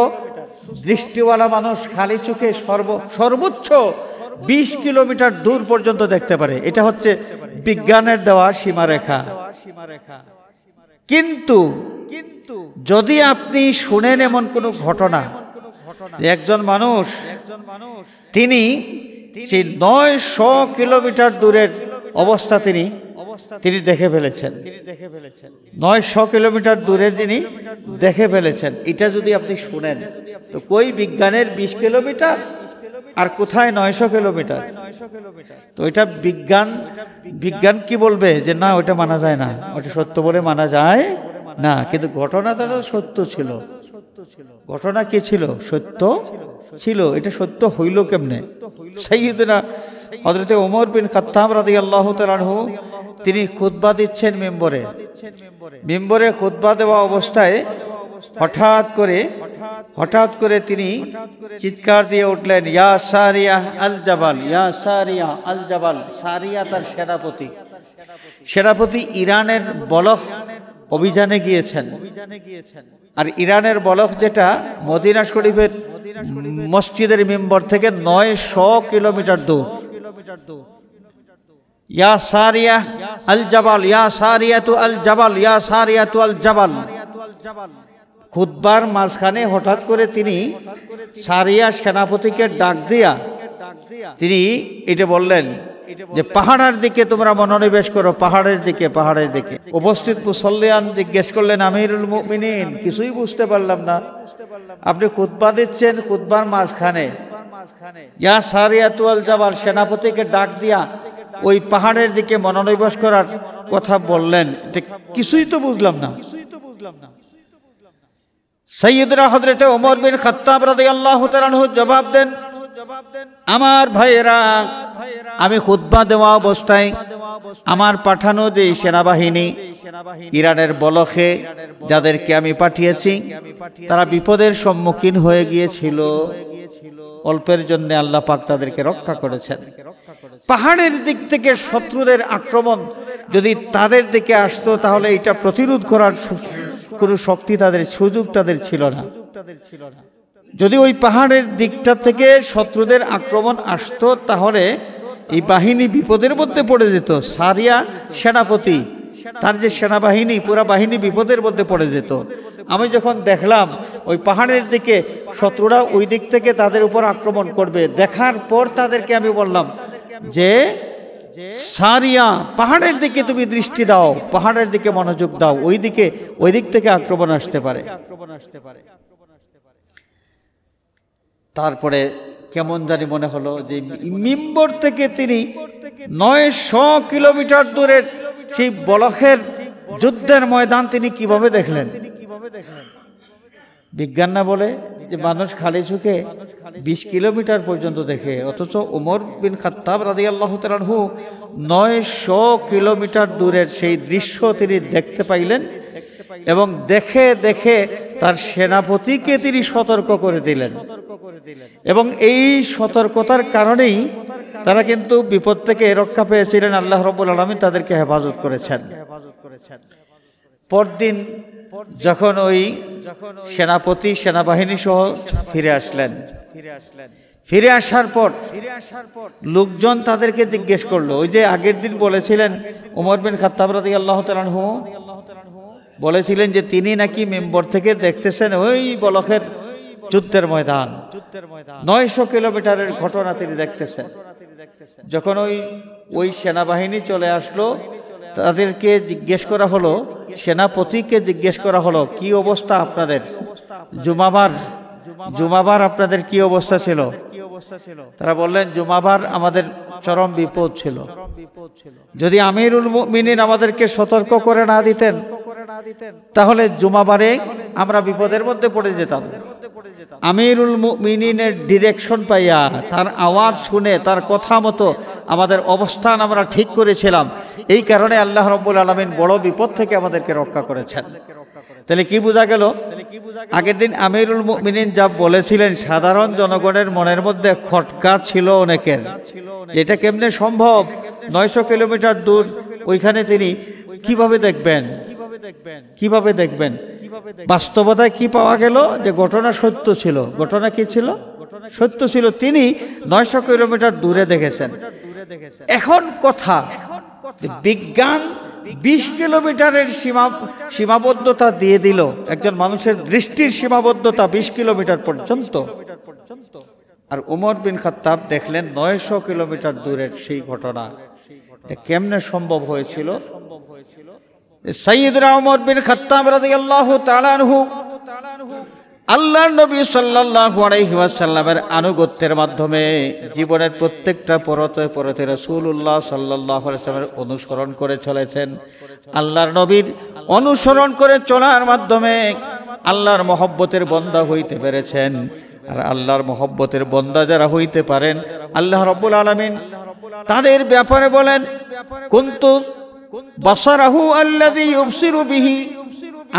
দৃষ্টিওয়ালা মানুষ খালি চোখে সর্বোচ্চ 20 কিলোমিটার দূর পর্যন্ত দেখতে পারে। এটা হচ্ছে বিজ্ঞানের দেওয়া সীমারেখা। কিন্তু যদি আপনি শুনেন এমন কোন ঘটনা যে একজন মানুষ তিনি সেই 900 কিলোমিটার দূরের অবস্থা তিনি দেখে ফেলেছেন, 900 কিলোমিটার দূরে তিনি দেখে ফেলেছেন, এটা যদি আপনি শুনেন, তো কই বিজ্ঞানের 20 কিলোমিটার আর কোথায় 900 কিলোমিটার? তো এটা বিজ্ঞান কি বলবে যে না ওটা মানা যায় না, ওটা সত্য বলে মানা যায় না। কিন্তু ঘটনাটা সত্য ছিল। ঘটনা কি ছিল? সত্য ছিল। এটা সত্য হইল কেমনে? সাইয়্যিদনা হযরত ওমর বিন খাত্তাব রাদিয়াল্লাহু তাআলা আনহু তিনি খুতবা দিচ্ছেন মিম্বরে খুতবা দেওয়া অবস্থায় হঠাৎ করে তিনি চিৎকার দিয়ে উঠলেন, ইয়া সারিয়া আল জাবাল, ইয়া সারিয়া আল জাবাল। সারিয়া তার সেনাপতি ইরানের বলখ অভিযানে গিয়েছেন। আর ইরানের বলখ যেটা মদিনা শরীফের মসজিদের মিম্বর থেকে 900 কিলোমিটার দূর। ইয়া সারিয়া আল জাবাল, ইয়া সারিয়াতু আল জাবাল, ইয়া সারিয়াতু আল জাবাল। খুতবার মাঝখানে হঠাৎ করে তিনি সারিয়া সেনাপতিকে ডাক দিয়া তিনি এটা বললেন যে পাহাড়ের দিকে তোমরা মনোনিবেশ করো, পাহাড়ের দিকে। উপস্থিত মুসল্লিয়ান জিজ্ঞেস করলেন, আমিরুল মুমিনিন কিছুই বুঝতে পারলাম না, আপনি খুতবা দিচ্ছেন, খুতবার মাঝখানে ইয়া সারিয়াতু আল জাবাল সেনাপতিকে ডাক দিয়া ওই পাহাড়ের দিকে মনোনিবেশ করার কথা বললেন, কিছুই তো বুঝলাম না। সাইয়্যিদনা হযরত ওমর বিন খাত্তাব রাদিয়াল্লাহু তাআলা আনহু জবাব দেন, আমার ভাইয়েরা, আমি খুতবা দেওয়া অবস্থায় আমার পাঠানো যে সেনাবাহিনী ইরানের বলখে যাদেরকে আমি পাঠিয়েছি তারা বিপদের সম্মুখীন হয়ে গিয়েছিল। অল্পের জন্য আল্লাহ পাক তাদেরকে রক্ষা করেছেন। পাহাড়ের দিক থেকে শত্রুদের আক্রমণ যদি তাদের দিকে আসতো তাহলে এটা প্রতিরোধ করার কোনো শক্তি সুযোগ তাদের ছিল না। যদি ওই পাহাড়ের দিকটা থেকে শত্রুদের আক্রমণ আসতো তাহলে এই বাহিনী বিপদের মধ্যে পড়ে যেত। সারিয়া সেনাপতি তার যে সেনাবাহিনী পুরা বাহিনী বিপদের মধ্যে পড়ে যেত। আমি যখন দেখলাম ওই পাহাড়ের দিকে শত্রুরা ওই দিক থেকে তাদের উপর আক্রমণ করবে, দেখার পর তাদেরকে আমি বললাম যে সারিয়া পাহাড়ের দিকে তুমি দৃষ্টি দাও, পাহাড়ের দিকে মনোযোগ দাও, ওই দিক থেকে আক্রমণ আসতে পারে। তারপরে কেমন জানি মনে হলো যে মিম্বর থেকে তিনি 900 কিলোমিটার দূরের সেই বলখের যুদ্ধের ময়দান তিনি কিভাবে দেখলেন? বিজ্ঞান না বলে যে মানুষ খালি চোখে 20 কিলোমিটার পর্যন্ত দেখে, অথচ ওমর বিন খাত্তাব রাদিয়াল্লাহু তাআলা আনহু 900 কিলোমিটার দূরের সেই দৃশ্য তিনি দেখতে পাইলেন। এবং দেখে দেখে তার সেনাপতিকে তিনি সতর্ক করে দিলেন এবং এই সতর্কতার কারণেই তারা কিন্তু বিপদ থেকে রক্ষা পেয়েছিলেন। আল্লাহ রাব্বুল আলামিন তাদেরকে হেফাজত করেছেন। পরদিন যখন ওই সেনাপতি সেনাবাহিনী সহ ফিরে আসলেন, ফিরে আসার পর লোকজন তাদেরকে জিজ্ঞেস করলো, ওই যে আগের দিন বলেছিলেন ওমর বিন খাত্তাব রাদিয়াল্লাহু তাআলা আনহু বলেছিলেন যে তিনি নাকি মেম্বর থেকে দেখতেছেন ওই বলখের যুদ্ধের ময়দান, 900 কিলোমিটারের ঘটনা তিনি দেখতেছেন। যখন ওই সেনাবাহিনী চলে আসলো, তাদেরকে জিজ্ঞেস করা হলো, সেনাপতিকে জিজ্ঞেস করা হলো, কি অবস্থা আপনাদের? জুমাবার আপনাদের কি অবস্থা ছিল? তারা বললেন, জুমাবার আমাদের চরম বিপদ ছিল। যদি আমিরুল মুমিনিন আমাদেরকে সতর্ক করে না দিতেন তাহলে জুমাবারে আমরা বিপদের মধ্যে পড়ে যেতাম। আমিরুল মুমিনিনের ডিরেকশন পাইয়া, তার আওয়াজ শুনে, তার কথা মতো আমাদের অবস্থান আমরা ঠিক করেছিলাম। এই কারণে আল্লাহ রাব্বুল আলামিন বড় বিপদ থেকে আমাদেরকে রক্ষা করেছেন। তাহলে কি বোঝা গেল? আগের দিন আমিরুল মুমিনিন যা বলেছিলেন, সাধারণ জনগণের মনের মধ্যে খটকা ছিল অনেকের, এটা কেমনে সম্ভব? 900 কিলোমিটার দূর ওইখানে তিনি কিভাবে দেখবেন? বাস্তবতায় কি পাওয়া গেল? যে ঘটনা সত্য ছিল। ঘটনা কি ছিল? সত্য ছিল। তিনি 900 কিলোমিটার দূরে দেখেছেন। এখন কথা, বিজ্ঞান 20 কিলোমিটারের সীমাবদ্ধতা দিয়ে দিল। একজন মানুষের দৃষ্টির সীমাবদ্ধতা 20 কিলোমিটার পর্যন্ত। আর ওমর বিন খাত্তাব দেখলেন 900 কিলোমিটার দূরের সেই ঘটনা। কেমনে সম্ভব হয়েছিল? সাইয়্যিদনা ওমর বিন খাত্তাব রাদিয়াল্লাহু তাআলা আনহু আল্লাহর নবী সাল্লাল্লাহু আলাইহি ওয়াসাল্লামের আনুগত্যের মাধ্যমে জীবনের প্রত্যেকটা পরতে পরতে রাসূলুল্লাহ সাল্লাল্লাহু আলাইহি ওয়াসাল্লামের অনুসরণ করে চলেছেন। আল্লাহর নবীর অনুসরণ করে চলার মাধ্যমে আল্লাহর মহব্বতের বান্দা হইতে পেরেছেন। আর আল্লাহর মহব্বতের বান্দা যারা হইতে পারেন, আল্লাহ রাব্বুল আলামিন তাদের ব্যাপারে বলেন, কুনতু বাসারাহু আল্লাযী ইউবসিরু বিহি,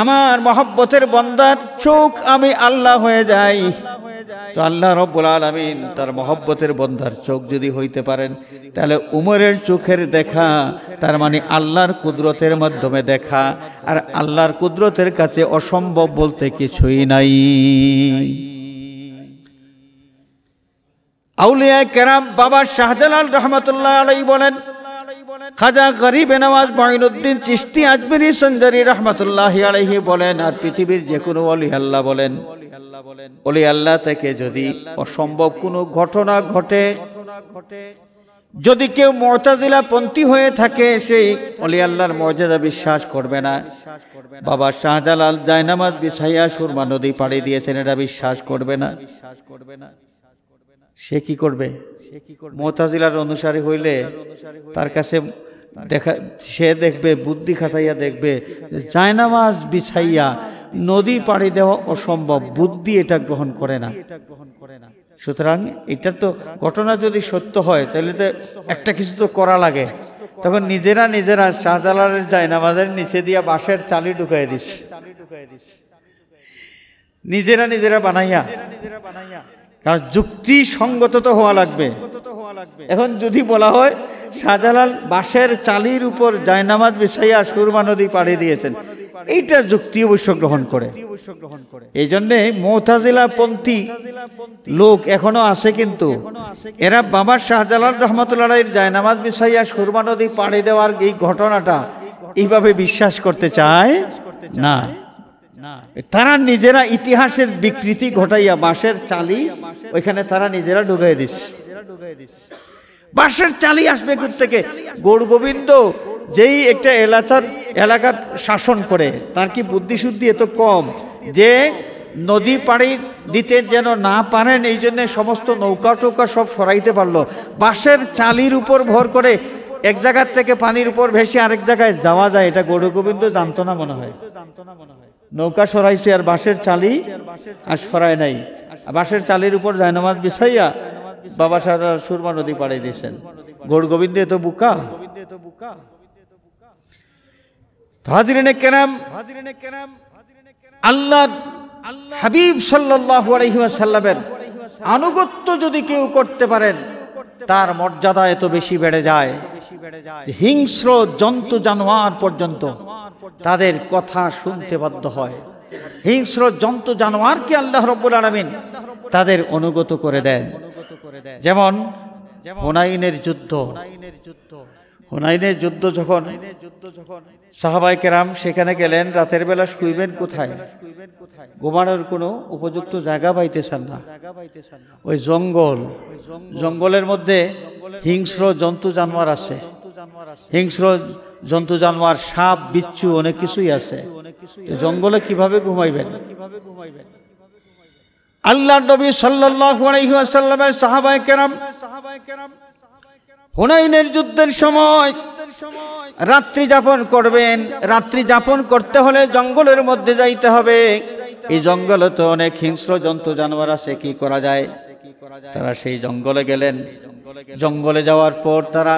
আমার মহব্বতের বান্দার চোখ আমি আল্লাহ হয়ে যাই। তো আল্লাহ রাব্বুল আলামিন তার মহব্বতের বান্দার চোখ যদি হইতে পারেন, তাহলে উমরের চোখের দেখা তার মানে আল্লাহর কুদরতের মাধ্যমে দেখা। আর আল্লাহর কুদরতের কাছে অসম্ভব বলতে কিছুই নাই। আউলিয়া কেরাম বাবা শাহজালাল রহমাতুল্লাহ আলাইহি বলেন, খাজা গরিবে নওয়াজ মঈনুদ্দিন চিশতি আজমিরি সঞ্জারি রহমাতুল্লাহি আলাইহি বলেন, আর পৃথিবীর যে কোনো ওলি আল্লাহ বলেন, ওলি আল্লাহ থেকে যদি অসম্ভব কোনো ঘটনা ঘটে, যদি কেউ মুতাজিলা পন্থী হয়ে থাকে, সেই ওলি আল্লাহর মুজিজা বিশ্বাস করবে না। বাবা শাহজালাল জায়নামাজ বিছাইয়া সুরমা নদী পাড়ি দিয়েছেন, এটা বিশ্বাস করবে না। সে কি করবে? মুতাজিলার অনুসারী হইলে তার কাছে সে দেখবে, বুদ্ধি খাটাইয়া দেখবে, জায়নামাজ বিছাইয়া নদী পাড়ি দেওয়া অসম্ভব, বুদ্ধি এটা গ্রহণ করে না। সুতরাং এটা তো ঘটনা যদি সত্য হয়, তাহলে তো একটা কিছু তো করা লাগে। তখন নিজেরা শাহজালালের জায়নামাজের নিচে দিয়া বাঁশের চালি ঢুকাই দিছে, নিজেরা বানাইয়া। কারণ যুক্তি সঙ্গত তো হওয়া লাগবে। এখন যদি বলা হয় শাহজালাল বাঁশের চালির উপর জায়নামাজ বিছাইয়া সুরমা নদী পাড়ি দিয়েছেন, এইটা যুক্তি অবশ্য গ্রহণ করে। এই জন্যে মুতাজিলা পন্থী লোক এখনো আছে, কিন্তু এরা বাবা শাহজালাল রহমাতুল্লাহ আলাইহির জায়নামাজ বিছাইয়া সুরমা নদী পাড়ি দেওয়ার এই ঘটনাটা এইভাবে বিশ্বাস করতে চায় না। তারা নিজেরা ইতিহাসের বিকৃতি ঘটাইয়া বাঁশের চালি ওইখানে তারা নিজেরা ঢুকাই দিচ্ছে। বাঁশের চালি আসবে থেকে? গৌর গোবিন্দ যেই একটা এলাকার শাসন করে, তার কি বুদ্ধিশুদ্ধি এত কম যে নদী পাড়ি দিতে যেন না পারেন, এই জন্য সমস্ত নৌকা টৌকা সব সরাইতে পারলো। বাঁশের চালির উপর ভর করে এক জায়গার থেকে পানির উপর ভেসে আরেক জায়গায় যাওয়া যায়, এটা গৌর গোবিন্দ জানতো না মনে হয়। নৌকা সরাইছে আর বাঁশের চালি আর সরায় নাই। বাঁশের চালির উপর জায়নামাজ বিছাইয়া বাবা শাহজালাল সুরমা নদী পাড়ি দিয়েছেন। গৌর গোবিন্দ এত বুকা। হাজিরিনে কেরাম, আল্লাহ হাবিব সাল্লাল্লাহু আলাইহি ওয়াসাল্লামের আনুগত্য যদি কেউ করতে পারেন তার মর্যাদা এত বেশি বেড়ে যায় যে হিংস্র জন্তু জানোয়ার পর্যন্ত তাদের কথা শুনতে বাধ্য হয়। হিংস্র জন্তু জানোয়ারকে আল্লাহ রাব্বুল আলামিন তাদের অনুগত করে দেন। যেমন হুনাইনের যুদ্ধ, হুনাইনের যুদ্ধ যখন সাহাবায়ে কেরাম সেখানে গেলেন, রাতের বেলা শুইবেন কোথায়? ঘুমানোর কোনো উপযুক্ত জায়গা পাইতেছেন না। ওই জঙ্গলের মধ্যে হিংস্র জন্তু জানোয়ার আছে, হিংস্র জন্তু জানোয়ার, সাপ বিচ্ছু অনেক কিছুই আছে। জঙ্গলে কিভাবে ঘুমাইবেন? আল্লাহর নবী সাল্লাল্লাহু আলাইহি ওয়াসাল্লামের সাহাবায়ে কেরাম হুনাইনের যুদ্ধের সময় রাত্রি যাপন করবেন। রাত্রি যাপন করতে হলে জঙ্গলের মধ্যে যাইতে হবে। এই জঙ্গলে তো অনেক হিংস্র জন্তু জানোয়ার আছে, কি করা যায়? তারা সেই জঙ্গলে গেলেন। জঙ্গলে যাওয়ার পর তারা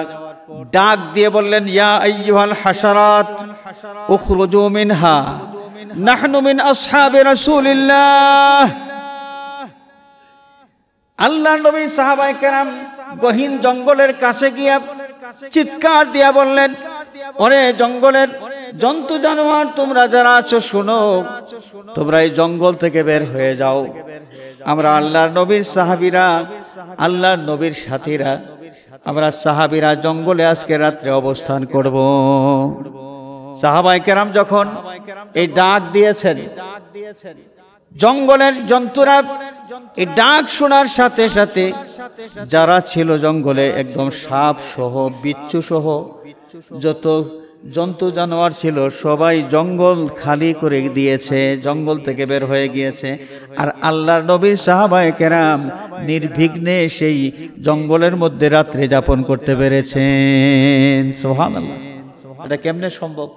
ডাক দিয়ে বললেন, ইয়া আইয়ুহাল হাশারাত উখরুজু মিনহা নাহনু মিন আসহাবি রাসূলিল্লাহ। আল্লাহর নবী সাহাবায়ে কেরাম গহীন জঙ্গলের কাছে গিয়ে চিৎকার দিয়া বললেন, ওরে জঙ্গলের জন্তু জানোয়ার, তোমরা যারা আছো শোনো, তোমরা এই জঙ্গল থেকে বের হয়ে যাও। আমরা আল্লাহর নবীর সাহাবীরা, আল্লাহর নবীর সাথীরা, আমরা সাহাবীরা জঙ্গলে আজকে রাত্রে অবস্থান করব। সাহাবায়ে কেরাম যখন এই ডাক দিয়েছেন, জঙ্গলের জন্তুরা এই ডাক শোনার সাথে সাথে যারা ছিল জঙ্গলে, একদম সাপ সহ বিচ্ছু সহ যত জন্তু জানোয়ার ছিল সবাই জঙ্গল খালি করে দিয়েছে, জঙ্গল থেকে বের হয়ে গিয়েছে। আর আল্লাহর নবীর সাহাবায়ে কেরাম নির্বিঘ্নে সেই জঙ্গলের মধ্যে রাত্রি যাপন করতে পেরেছেন। সুবহানাল্লাহ। এটা কেমনে সম্ভব?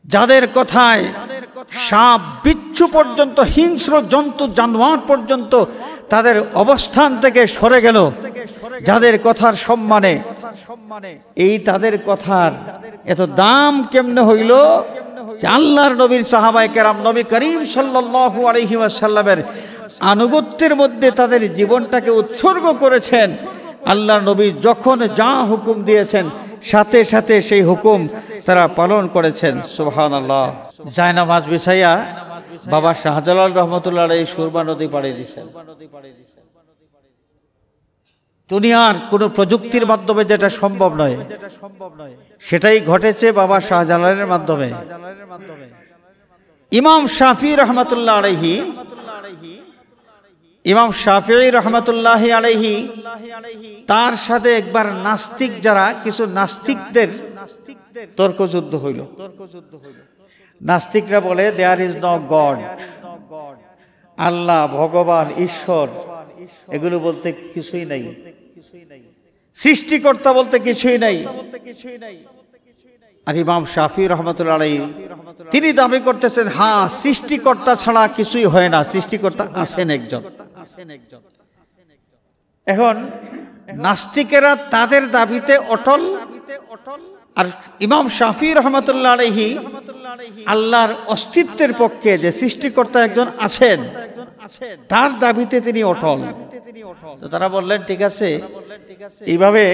যাদের কথায় সাপ বিচ্ছু পর্যন্ত, হিংস্র জন্তু জানোয়ার পর্যন্ত তাদের অবস্থান থেকে সরে গেল, যাদের কথার সম্মানে, এই তাদের কথার এত দাম কেমনে হইল? আল্লাহর নবীর সাহাবায়ে কেরাম নবী করিম সাল্লাল্লাহু আলাইহি ওয়াসাল্লামের আনুগত্যের মধ্যে তাদের জীবনটাকে উৎসর্গ করেছেন। আল্লাহর নবী যখন যা হুকুম দিয়েছেন সাথে সাথে সেই হুকুম তারা পালন করেছেন। সুবহানাল্লাহ। জায়নামাজ বিছাইয়া বাবা শাহজালাল রহমতুল্লাহ আলাইহি সুরমা নদী পাড়ি দিয়েছেন। দুনিয়ার কোন প্রযুক্তির মাধ্যমে যেটা সম্ভব নয়, সেটাই ঘটেছে বাবা শাহজালালের মাধ্যমে। ইমাম শাফিঈ রহমতুল্লাহ আলাইহি, ইমাম শাফিঈ রহমতুল্লাহ আলাইহি তার সাথে একবার নাস্তিক, যারা কিছু নাস্তিকদের তর্কযুদ্ধ হইল। নাস্তিকরা বলে দেয়ার ইজ নো গড, আল্লাহ, ভগবান, ঈশ্বর এগুলো বলতে কিছুই নাই, সৃষ্টিকর্তা বলতে কিছুই নাই। আর ইমাম শাফিঈ রহমতুল্লাহ আলাইহি তিনি দাবি করতেছেন, হ্যাঁ সৃষ্টিকর্তা ছাড়া কিছুই হয় না, সৃষ্টিকর্তা আছেন একজন। এখন নাস্তিকেরা তাদের দাবিতে অটল, আর ইমাম শাফিঈ রহমতুল্লাহ আলাইহি আল্লাহর অস্তিত্বের পক্ষে, যে সৃষ্টিকর্তা একজন আছেন তার দাবিতে তিনি অটল। তো তারা বললেন, ঠিক আছে, এইভাবে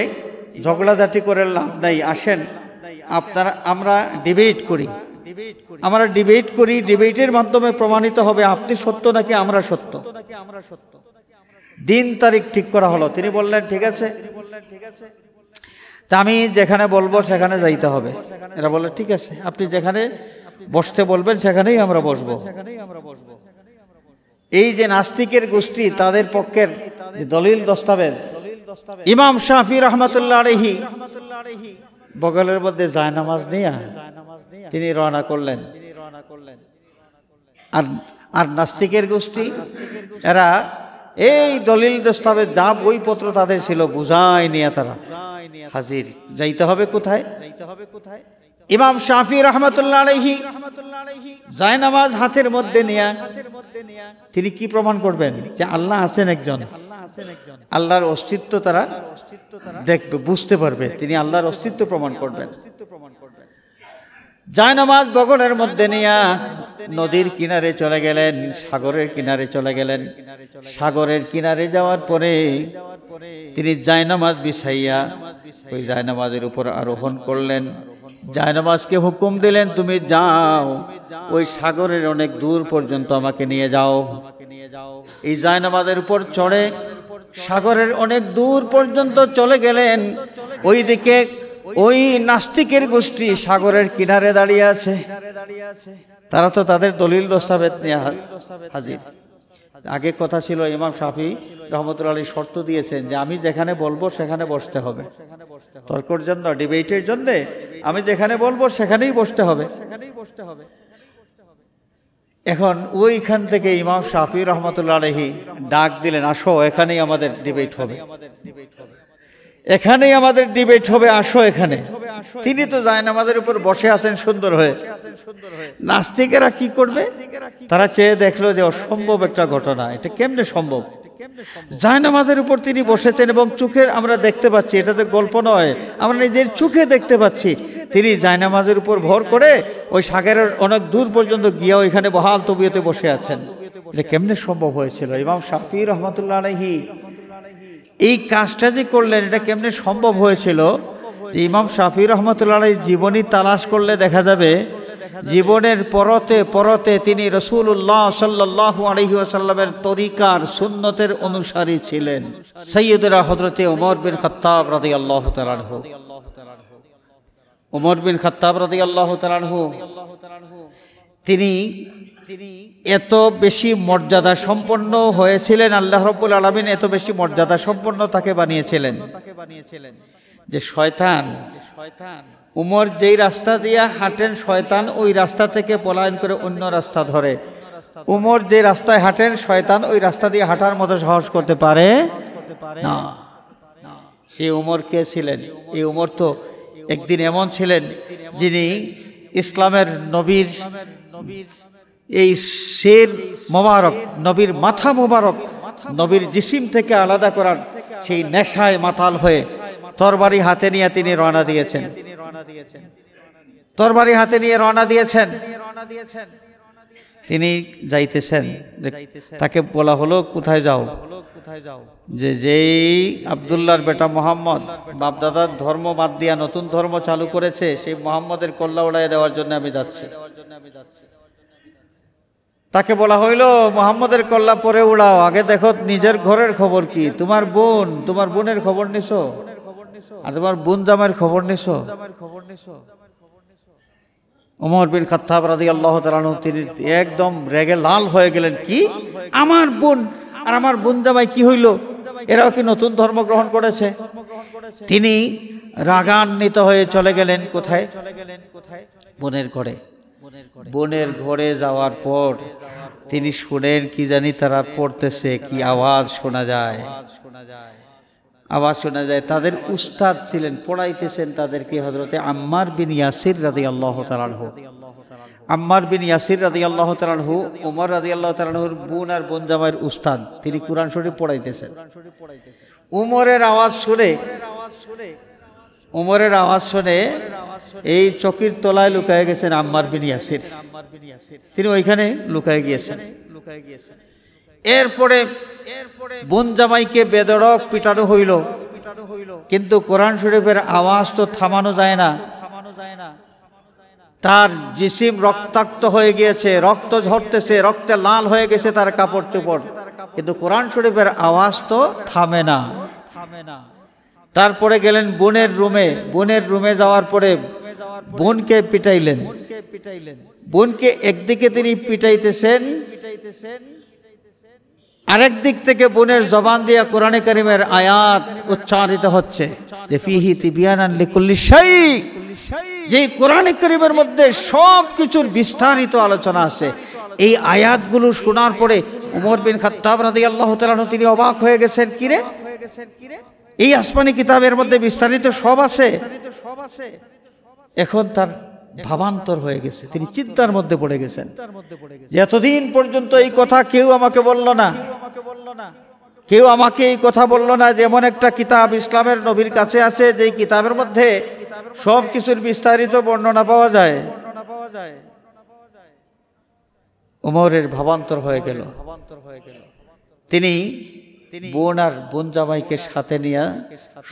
ঝগড়াঝাটি করে লাভ নাই, আসেন আপনারা আমরা ডিবেট করি, আমরা ডিবেট করি, ডিবেটের মাধ্যমে প্রমাণিত হবে আপনি সত্য নাকি আমরা সত্য। দিন তারিখ ঠিক করা হলো। তিনি বললেন, ঠিক আছে, তা আমি যেখানে বলবো সেখানে যাইতে হবে। এরা বললেন, ঠিক আছে, আপনি যেখানে বসতে বলবেন সেখানেই আমরা বসবো। এই যে নাস্তিকের গোষ্ঠী, তাদের পক্ষের দলিল দস্তাবেজ ইমাম শাফিঈ রহমতুল্লাহ আলাইহি বগলের মধ্যে জায়নামাজ নিয়ে তিনি রওনা করলেন। আর নাস্তিকের গোষ্ঠী এরা এই দলিল দস্তাবেজ যা বইপত্র তাদের ছিল বুঝাই নিয়ে তারা হাজির। যাইতে হবে কোথায়? ইমাম শাফিঈ রহমতুল্লাহ আলাইহি জায়নামাজ হাতের মধ্যে নিয়ে তিনি কি প্রমাণ করবেন? যে আল্লাহ আছেন একজন, আল্লাহর অস্তিত্ব তারা দেখবে, বুঝতে পারবে। তিনি আল্লাহর অস্তিত্ব প্রমাণ করবেন। জায়নামাজ বগলের মধ্যে নিয়ে নদীর কিনারে চলে গেলেন, সাগরের কিনারে চলে গেলেন। সাগরের কিনারে যাওয়ার পরে তিনি জায়নামাজ বিছাইয়া ওই জায়নামাজের উপর আরোহণ করলেন। জায়নামাজকে হুকুম দিলেন, তুমি যাও ওই সাগরের অনেক দূর পর্যন্ত আমাকে নিয়ে যাও। এই জায়নামাজের উপর চড়ে সাগরের অনেক দূর পর্যন্ত চলে গেলেন। ওইদিকে ওই নাস্তিকের গোষ্ঠী সাগরের কিনারে দাঁড়িয়ে আছে। তারা তো তাদের দলিল দস্তাবেজ নিয়ে হাজির। আগে কথা ছিল ইমাম শাফি রহমতুল্লাহ আলাইহি শর্ত দিয়েছেন যে আমি যেখানে বলবো সেখানে বসতে হবে। তর্কের জন্য, ডিবেটের জন্য আমি যেখানে বলবো সেখানেই বসতে হবে। এখন ওইখান থেকে ইমাম শাফি রহমতুল্লাহ আলাইহি ডাক দিলেন, আসো এখানেই আমাদের ডিবেট হবে, এখানেই আমাদের ডিবেট হবে, আসো এখানে। তিনি তো জায়নামাজের উপর বসে আছেন সুন্দর হয়ে। নাস্তিকেরা কি করবে? তারা চেয়ে দেখলো যে অসম্ভব একটা ঘটনা, এটা কেমনে সম্ভব? জায়নামাজের উপর তিনি বসেছেন এবং চোখের আমরা দেখতে পাচ্ছি, এটা তো গল্প নয়, আমরা নিজের চোখে দেখতে পাচ্ছি তিনি জায়নামাজের উপর ভর করে ওই সাগরের অনেক দূর পর্যন্ত গিয়ে ওইখানে বহাল তবিয়তে বসে আছেন। এটা কেমনে সম্ভব হয়েছিল? ইমাম শাফি রহমতুল্লাহ আলাইহি এই কাজটা যে করলেন, এটা কেমনে সম্ভব হয়েছিল? ইমাম শাফি রহমতুল্লাহ আলাইহি জীবনী তালাশ করলে দেখা যাবে জীবনের পরতে পরতে তিনি রাসূলুল্লাহ সাল্লাল্লাহু আলাইহি ওয়াসাল্লামের তরিকার সুন্নতের অনুসারী ছিলেন। সাইয়্যিদুনা হযরতে ওমর বিন খাত্তাব রাদিয়াল্লাহু তাআলা আনহু, ওমর বিন খাত্তাব রাদিয়াল্লাহু তাআলা আনহু তিনি এত বেশি মর্যাদা সম্পন্ন হয়েছিলেন, আল্লাহ রাব্বুল আলামিন এত বেশি মর্যাদা সম্পন্ন তাকে বানিয়েছিলেন যে শয়তান উমর যেই রাস্তা দিয়ে হাঁটেন, শয়তান ওই রাস্তা থেকে পলায়ন করে অন্য রাস্তা ধরে। উমর যে রাস্তায় হাঁটেন, শয়তান ওই রাস্তা দিয়ে হাঁটার মতো সাহস করতে পারে না। সে উমর কে ছিলেন? এই উমর তো একদিন এমন ছিলেন যিনি ইসলামের নবীর এই শের মোবারক, নবীর মাথা মোবারক নবীর জিসিম থেকে আলাদা করার সেই নেশায় মাতাল হয়ে তরবারি হাতে নিয়ে তিনি রওনা দিয়েছেন। তরবারি হাতে নিয়ে রওনা দিয়েছেন। তিনি যাইতেছেন, তাকে বলা হলো কোথায় যাও? যে যেই আব্দুল্লাহর বেটা মোহাম্মদ বাপদাদার ধর্ম বাদ দিয়া নতুন ধর্ম চালু করেছে, সেই মোহাম্মদের কল্লা উড়াইয়া দেওয়ার জন্য আমি যাচ্ছি। তাকে বলা হইল মোহাম্মদের কল্লা পরে উড়াও, আগে দেখো নিজের ঘরের খবর কি। তোমার বোনের খবর নিছো, আর তোমার বোন জামাইয়ের খবর নিছো। ওমর বিন খাত্তাব রাদিয়াল্লাহু তাআলা আনহু তিনি একদম রেগে লাল হয়ে গেলেন। কি আমার বোন আর আমার বোন জামাই কি হইল? এরাও কি নতুন ধর্ম গ্রহণ করেছে? তিনি রাগান্বিত হয়ে চলে গেলেন কোথায়? বোনের ঘরে। বোনের ঘরে যাওয়ার পর তিনি শুনেন কি জানি তারা পড়তেছে, কি আওয়াজ শোনা যায়, আওয়াজ শোনা যায়। তাদের উস্তাদ ছিলেন, পড়াইতেছেন তাদেরকে হযরতে আম্মার বিন ইয়াসির রাদিয়াল্লাহু তাআলা আনহু। আম্মার বিন ইয়াসির রাদিয়াল্লাহু তাআলা আনহু ওমর রাদিয়াল্লাহু তাআলা আনহুর বোন আর বোন জামাইয়ের উস্তাদ। তিনি কুরআন শরীফ পড়াইতেছেন। উমরের আওয়াজ শুনে এই চকির তলায় লুকায় গেছেন আম্মার বিন ইয়াসির। তিনি ওইখানে লুকায় গিয়েছেন। এরপরে বোন জামাইকে বেদরক পিটানো হইল, কিন্তু কোরআন শরীফের আওয়াজ তো থামানো যায় না। তার জিসিম রক্তাক্ত হয়ে গিয়েছে, রক্ত ঝরতেছে, রক্তে লাল হয়ে গেছে তার কাপড় চোপড়, কিন্তু কোরআন শরীফের আওয়াজ তো থামে না। তারপরে গেলেন বোনের রুমে যাওয়ার পরে বোনকে পিটাইলেন। বোনকে একদিকে তিনি পিটাইতেছেন, আরেক দিক থেকে বোনের জবান দিয়া কোরআনে কারিমের আয়াত উচ্চারিত হচ্ছে যে ফিহি তিবিয়ানান লিকুল্লি শাই, যে কোরআনে কারিমের মধ্যে সব কিছুর বিস্তারিত আলোচনা আছে। এই আয়াতগুলো শোনার পরে ওমর বিন খাত্তাব রাদিয়াল্লাহু তাআলা আনহু তিনি অবাক হয়ে গেছেন। কিরে, এই আসমানি কিতাবের মধ্যে বিস্তারিত সব আছে। এখন তার ভাবান্তর হয়ে গেছে, তিনি চিন্তার মধ্যে পড়ে গেছেন যে এতদিন পর্যন্ত এই কথা কেউ আমাকে বলল না, কেউ আমাকে এই কথা বলল না যে এমন একটা কিতাব ইসলামের নবীর কাছে আছে যে কিতাবের মধ্যে সব কিছুর বিস্তারিত বর্ণনা পাওয়া যায়। উমরের ভাবান্তর হয়ে গেল। তিনি বোন আর বোন জামাইকে সাথে নিয়ে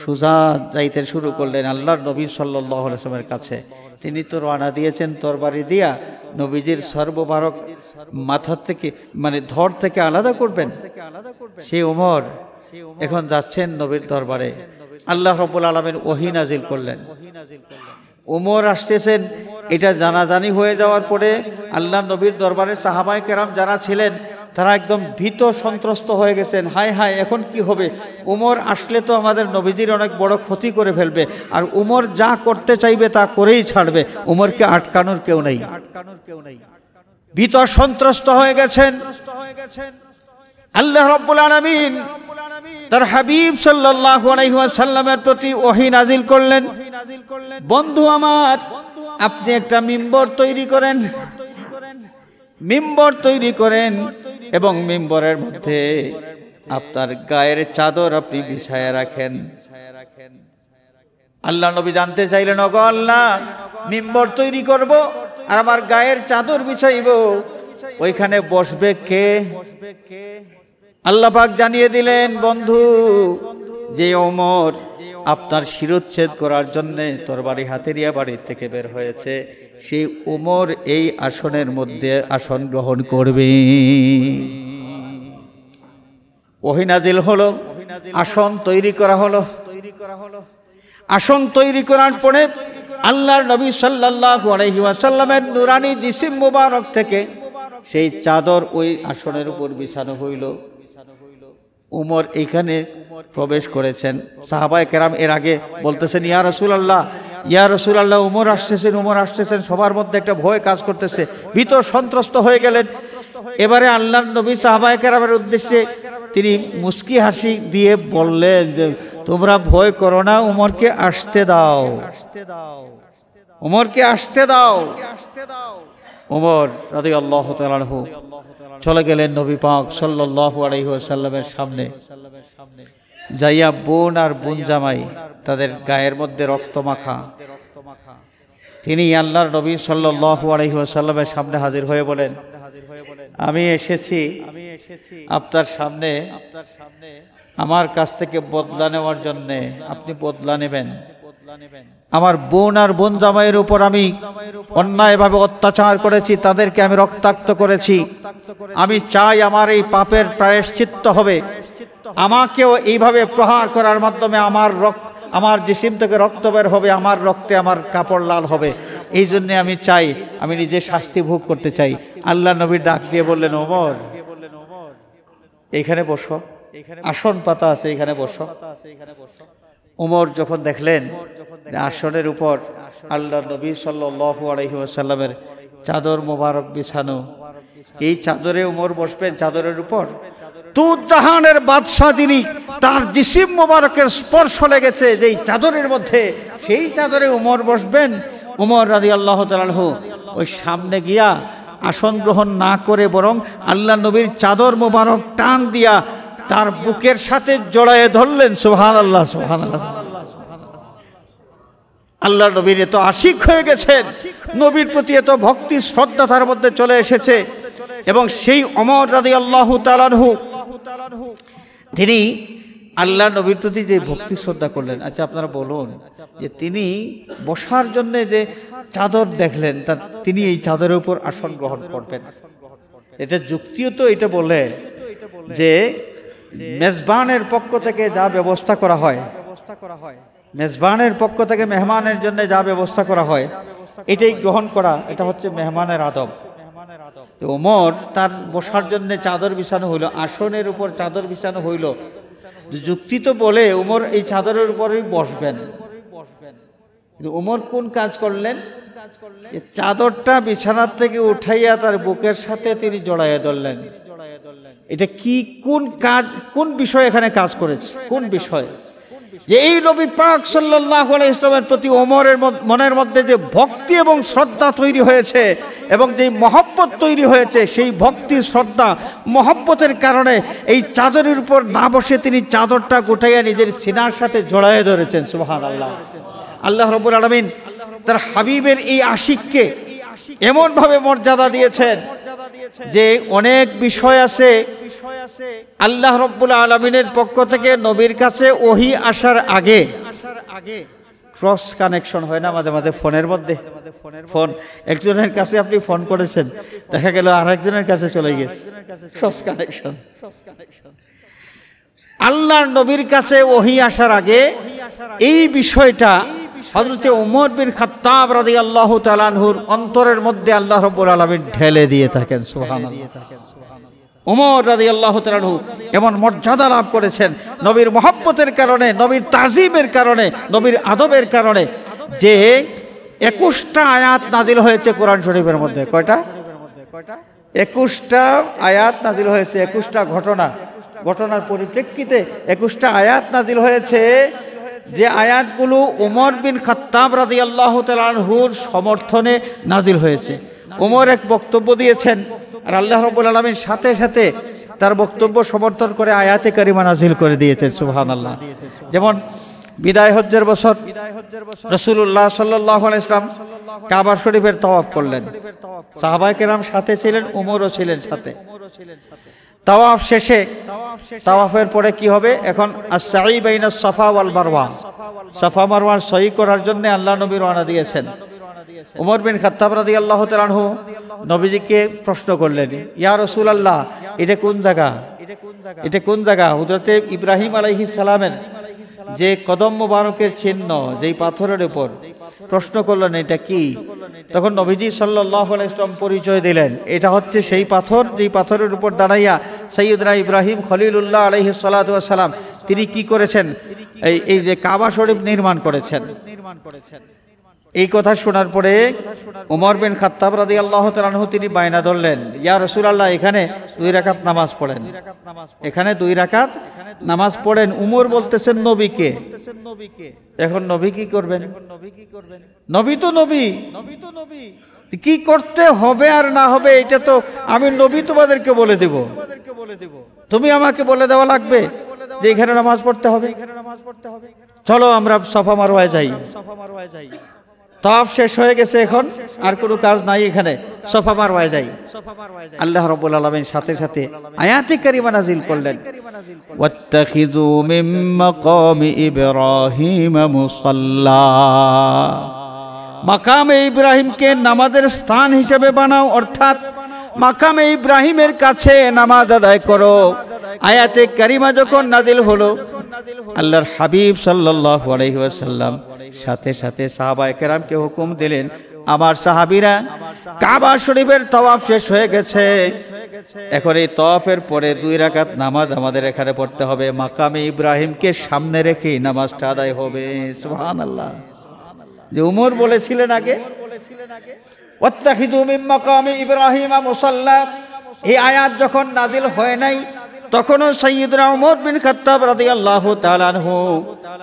সোজা যাইতে শুরু করলেন আল্লাহর নবী সাল্লাল্লাহু আলাইহি ওয়াসাল্লামের কাছে। তিনি তো রওনা দিয়েছেন তরবারি দিয়া নবীজির সর্ববারক মাথা থেকে মানে ধর থেকে আলাদা করবেন। সেই উমর এখন যাচ্ছেন নবীর দরবারে। আল্লাহ রাব্বুল আলামিন ওহী নাজিল করলেন। উমর আসতেছেন, এটা জানাজানি হয়ে যাওয়ার পরে আল্লাহ নবীর দরবারে সাহাবায়ে কেরাম যারা ছিলেন তারা একদম ভীত সন্ত্রস্ত হয়ে গেছেন। হায় হায়, এখন কি হবে? উমর আসলে তো আমাদের নবীজির অনেক বড় ক্ষতি করে ফেলবে, আর উমর যা করতে চাইবে তা করেই ছাড়বে, উমরকে আটকানোর কেউ নেই। ভীত সন্ত্রস্ত হয়ে গেছেন। আল্লাহ রাব্বুল আলামিন তার হাবিব সাল্লাল্লাহু আলাইহি ওয়াসাল্লামের প্রতি ওহী নাজিল করলেন, বন্ধু আমার, আপনি একটা মিম্বর তৈরি করেন, মিম্বর তৈরি করেন এবং মিম্বরের মধ্যে আপনার গায়ের চাদর আপনি বিছায়া রাখেন। আল্লাহ নবী জানতে চাইলেন, ওগো আল্লাহ, মিম্বর তৈরি করব আর আমার গায়ের চাদর বিছাইব, ওইখানে বসবে কে? আল্লাহ পাক জানিয়ে দিলেন, বন্ধু, যে ওমর আপনার শিরোচ্ছেদ করার জন্য তরবারি হাতে নিয়ে বাড়ি থেকে বের হয়েছে, সেই ওমর এই আসনের মধ্যে আসন গ্রহণ করবে। ওহী নাজিল হলো, আসন তৈরি করা হলো। আসন তৈরি করার পরে আল্লাহর নবী সাল্লাল্লাহু আলাইহি ওয়াসাল্লামের নুরানি জিসিম মুবারক থেকে সেই চাদর ওই আসনের উপর বিছানো হইল। উমর এখানে প্রবেশ করেছেন। সাহাবায়ে কেরাম এর আগে বলতেছেন, ইয়া রাসূলুল্লাহ, ইয়া রাসূলুল্লাহ, উমর আসতেছেন, উমর আসতেছেন। সবার মধ্যে একটা ভয় কাজ করতেছে, ভীত সন্ত্রস্ত হয়ে গেলেন। এবারে আল্লাহর নবী সাহাবায়ে কেরামের উদ্দেশ্যে তিনি মুস্কি হাসি দিয়ে বললেন যে, তোমরা ভয় করো না, উমরকে আসতে দাও, উমরকে আসতে দাও। উমর রাদিয়াল্লাহু তাআলা আনহু চলে গেলেন নবী পাক সাল্লাল্লাহু আলাইহি ওয়াসাল্লামের সামনে। যাইয়া বোন আর বোন জামাই তাদের গায়ের মধ্যে রক্ত মাখা, তিনি আল্লাহর নবী সাল্লাল্লাহু আলাইহি ওয়াসাল্লামের সামনে হাজির হয়ে বলেন, আমি এসেছি আপনার সামনে আমার কাছ থেকে বদলা নেওয়ার জন্য। আপনি বদলা নেবেন। আমার বোন আর বোন জামাইয়ের উপর আমি অন্যায়ভাবে অত্যাচার করেছি, তাদেরকে আমি রক্তাক্ত করেছি। আমি চাই আমার এই পাপের প্রায়শ্চিত্ত হবে। আমাকেও এইভাবে প্রহার করার মাধ্যমে আমার জিসিম থেকে রক্ত বের হবে, আমার রক্তে আমার কাপড় লাল হবে। এই জন্য আমি চাই, আমি নিজে শাস্তি ভোগ করতে চাই। আল্লাহ নবী ডাক দিয়ে বললেন, ওমর, এইখানে বসো, আসন পাতা আছে, এখানে বসো। উমর যখন দেখলেন আসনের উপর আল্লাহ নবী সাল্লাল্লাহু আলাইহি ওয়াসাল্লামের চাদর মোবারক বিছানো, এই চাদরে উমর বসবেন, চাদরের উপর তুত জাহানের বাদশাহ যিনি, তার জিসিম মোবারকের স্পর্শ লেগেছে যেই চাদরের মধ্যে, সেই চাদরে উমর বসবেন। উমর রাদিয়াল্লাহু তাআলা আনহু ওই সামনে গিয়া আসন গ্রহণ না করে বরং আল্লাহ নবীর চাদর মোবারক টান দিয়া তার বুকের সাথে জড়ায়ে ধরলেন। সুবহানাল্লাহ, সুবহানাল্লাহ। আল্লাহ নবীর এত আশিক হয়ে গেছেন, নবীর প্রতি এত ভক্তি শ্রদ্ধা তার মধ্যে চলে এসেছে। এবং সেই ওমর রাদিয়াল্লাহু তাআলা আনহু তিনি আল্লাহ নবীর প্রতি যে ভক্তি শ্রদ্ধা করলেন। আচ্ছা, আপনারা বলুন যে তিনি বসার জন্য যে চাদর দেখলেন, তিনি এই চাদরের উপর আসন গ্রহণ করবেন, এটা যুক্তিও তো এটা বলে যে মেজবানের পক্ষ থেকে যা ব্যবস্থা করা হয়, মেজবানের পক্ষ থেকে মেহমানের জন্য যা ব্যবস্থা করা হয়, এটাই গ্রহণ করা, এটা হচ্ছে মেহমানের আদব। তো ওমর তার বসার জন্য চাদর বিছানো হইল, আসনের উপর চাদর বিছানো হইল। যুক্তি তো বলে ওমর এই চাদরের উপরেই বসবেন। ওমর কোন কাজ করলেন? চাদরটা বিছানার থেকে উঠাইয়া তার বুকের সাথে তিনি জড়াইয়া ধরলেন। এটা কি, কোন কাজ, কোন বিষয় এখানে কাজ করেছে, কোন বিষয়? যে এই নবী পাক সাল্লাল্লাহু আলাইহি ওয়াসাল্লামের প্রতি ওমরের মনের মধ্যে যে ভক্তি এবং শ্রদ্ধা তৈরি হয়েছে এবং যে মহব্বত তৈরি হয়েছে, সেই ভক্তি, শ্রদ্ধা, মহব্বতের কারণে এই চাদরের উপর না বসে তিনি চাদরটা গোটাইয়া নিজের সিনার সাথে জড়াইয়া ধরেছেন। সুবহানাল্লাহ। আল্লাহ রাব্বুল আলামিন তার হাবিবের এই আশিককে এমনভাবে মর্যাদা দিয়েছেন যে অনেক বিষয় আছে আল্লাহ রাব্বুল আলামিনের পক্ষ থেকে নবীর কাছে ওহী আসার আগে ক্রস কানেকশন হয় না মাঝে মাঝে ফোনের মধ্যে। ফোন একজনের কাছে আপনি ফোন করেছেন, দেখা গেল আরেকজনের কাছে চলে গেছে, ক্রস কানেকশন। আল্লাহর নবীর কাছে ওহী আসার আগে এই বিষয়টা হযরত ওমর বিন খাত্তাব রাদিয়াল্লাহু তাআলা আনহুর অন্তরের মধ্যে আল্লাহ রাব্বুল আলামিন ঢেলে দিয়ে থাকেন। সুবহানাল্লাহ। ওমর রাদিয়াল্লাহু তাআলা আনহু এমন মর্যাদা লাভ করেছেন নবীর মহব্বতের কারণে, নবীর তাজিমের কারণে, নবীর আদবের কারণে, যে 21টা আয়াত নাজিল হয়েছে কোরআন শরীফের মধ্যে। কয়টা? 21টা আয়াত নাজিল হয়েছে, 21টা ঘটনার পরিপ্রেক্ষিতে 21টা আয়াত নাজিল হয়েছে, যে আয়াতগুলো ওমর বিন খাত্তাব রাদিয়াল্লাহু তাআলা আনহুর সমর্থনে নাজিল হয়েছে। ওমর এক বক্তব্য দিয়েছেন আর আল্লাহ রাব্বুল আলামিন সাথে সাথে তার বক্তব্য সমর্থন করে আয়াতে কারিমা নাজিল করে দিয়েছেন। সুবহানাল্লাহ। যেমন বিদায় হজ্জের বছর রাসূলুল্লাহ সাল্লাল্লাহু আলাইহি ওয়াসাল্লাম কাবা শরীফের তাওয়াফ করলেন। সাহাবায়ে কেরাম সাথে ছিলেন, ওমরও ছিলেন সাথে। তাওয়াফ শেষে, তাওয়াফের পরে কি হবে? এখন as-সাই বাইনাস সাফা ওয়াল মারওয়া, সাফা মারওয়ার সই করার জন্য আল্লাহ নবী রওনা দিয়েছেন। ওমর বিন খাত্তাব রাদিয়াল্লাহু তাআলা আনহু নবীজিকে প্রশ্ন করলেন, ইয়া রাসূলুল্লাহ, এটা কোন জায়গা? এটা কোন জায়গা? হযরত ইব্রাহিম আলাইহিস সালামের যে কদম মোবারকের চিহ্ন, যেই পাথরের উপর প্রশ্ন করলেন এটা কি? তখন নবীজি সাল্লাল্লাহু আলাইহি ওয়াসাল্লাম পরিচয় দিলেন, এটা হচ্ছে সেই পাথর যেই পাথরের উপর দাঁড়াইয়া সাইয়্যিদনা ইব্রাহিম খলিলুল্লাহ আলাইহিস সালাতু ওয়াস সালাম তিনি কি করেছেন? এই যে কাবা শরীফ নির্মাণ করেছেন। এই কথা শোনার পরে ওমর বিন খাত্তাব রাদিয়াল্লাহু তাআলা আনহু তিনি বায়না ধরলেন, ইয়া রাসূলুল্লাহ, এখানে 2 রাকাত নামাজ পড়েন, এখানে 2 রাকাত নামাজ পড়েন। উমর বলতেছেন নবীকে। এখন নবী কি করবেন? নবী তো নবী, কি করতে হবে আর না হবে এটা তো আমি নবী তোমাদেরকে বলে দেব। তুমি আমাকে বলে দেওয়া লাগবে যে এখানে নামাজ পড়তে হবে। চলো আমরা সাফা মারওয়ায় যাই। তাওয়াফ শেষ হয়ে গেছে, এখন আর কোনো কাজ নাই, এখানে সাফা মারওয়ায় যাই। আল্লাহ রাব্বুল আলামিন সাথে সাথে আয়াতে কারিমা নাজিল করলেন, ওয়াত্তাখিযু মিন মাকামি ইব্রাহিম মুসাল্লা, মাকামে ইব্রাহিমকে নামাজের স্থান হিসেবে বানাও, অর্থাৎ মাকামে ইব্রাহিমের কাছে নামাজ আদায় করো। আয়াতে কারিমা যখন নাজিল হলো, আল্লাহর হাবিব সাল্লাল্লাহু আলাইহি ওয়াসাল্লাম সাথে সাথে সাহাবায়ে কেরামকে হুকুম দিলেন, আমার সাহাবীরা কাবা শরীফের তাওয়াফ শেষ হয়ে গেছে, এখন এই তাওয়াফের পরে 2 রাকাত নামাজ আমাদের এখানে পড়তে হবে, মাকামে ইব্রাহিমকে সামনে রেখে নামাজটা আদায় হবে। সুবহানাল্লাহ। যে উমর বলেছিলেন আগে, ওয়াত্তাখিযু মিন মাকামি ইব্রাহিম মুসাল্লা, এই আয়াত যখন নাজিল হয় নাই তখনও সাইয়্যিদনা ওমর বিন খাত্তাব রাদিয়াল্লাহু তাআলা আনহু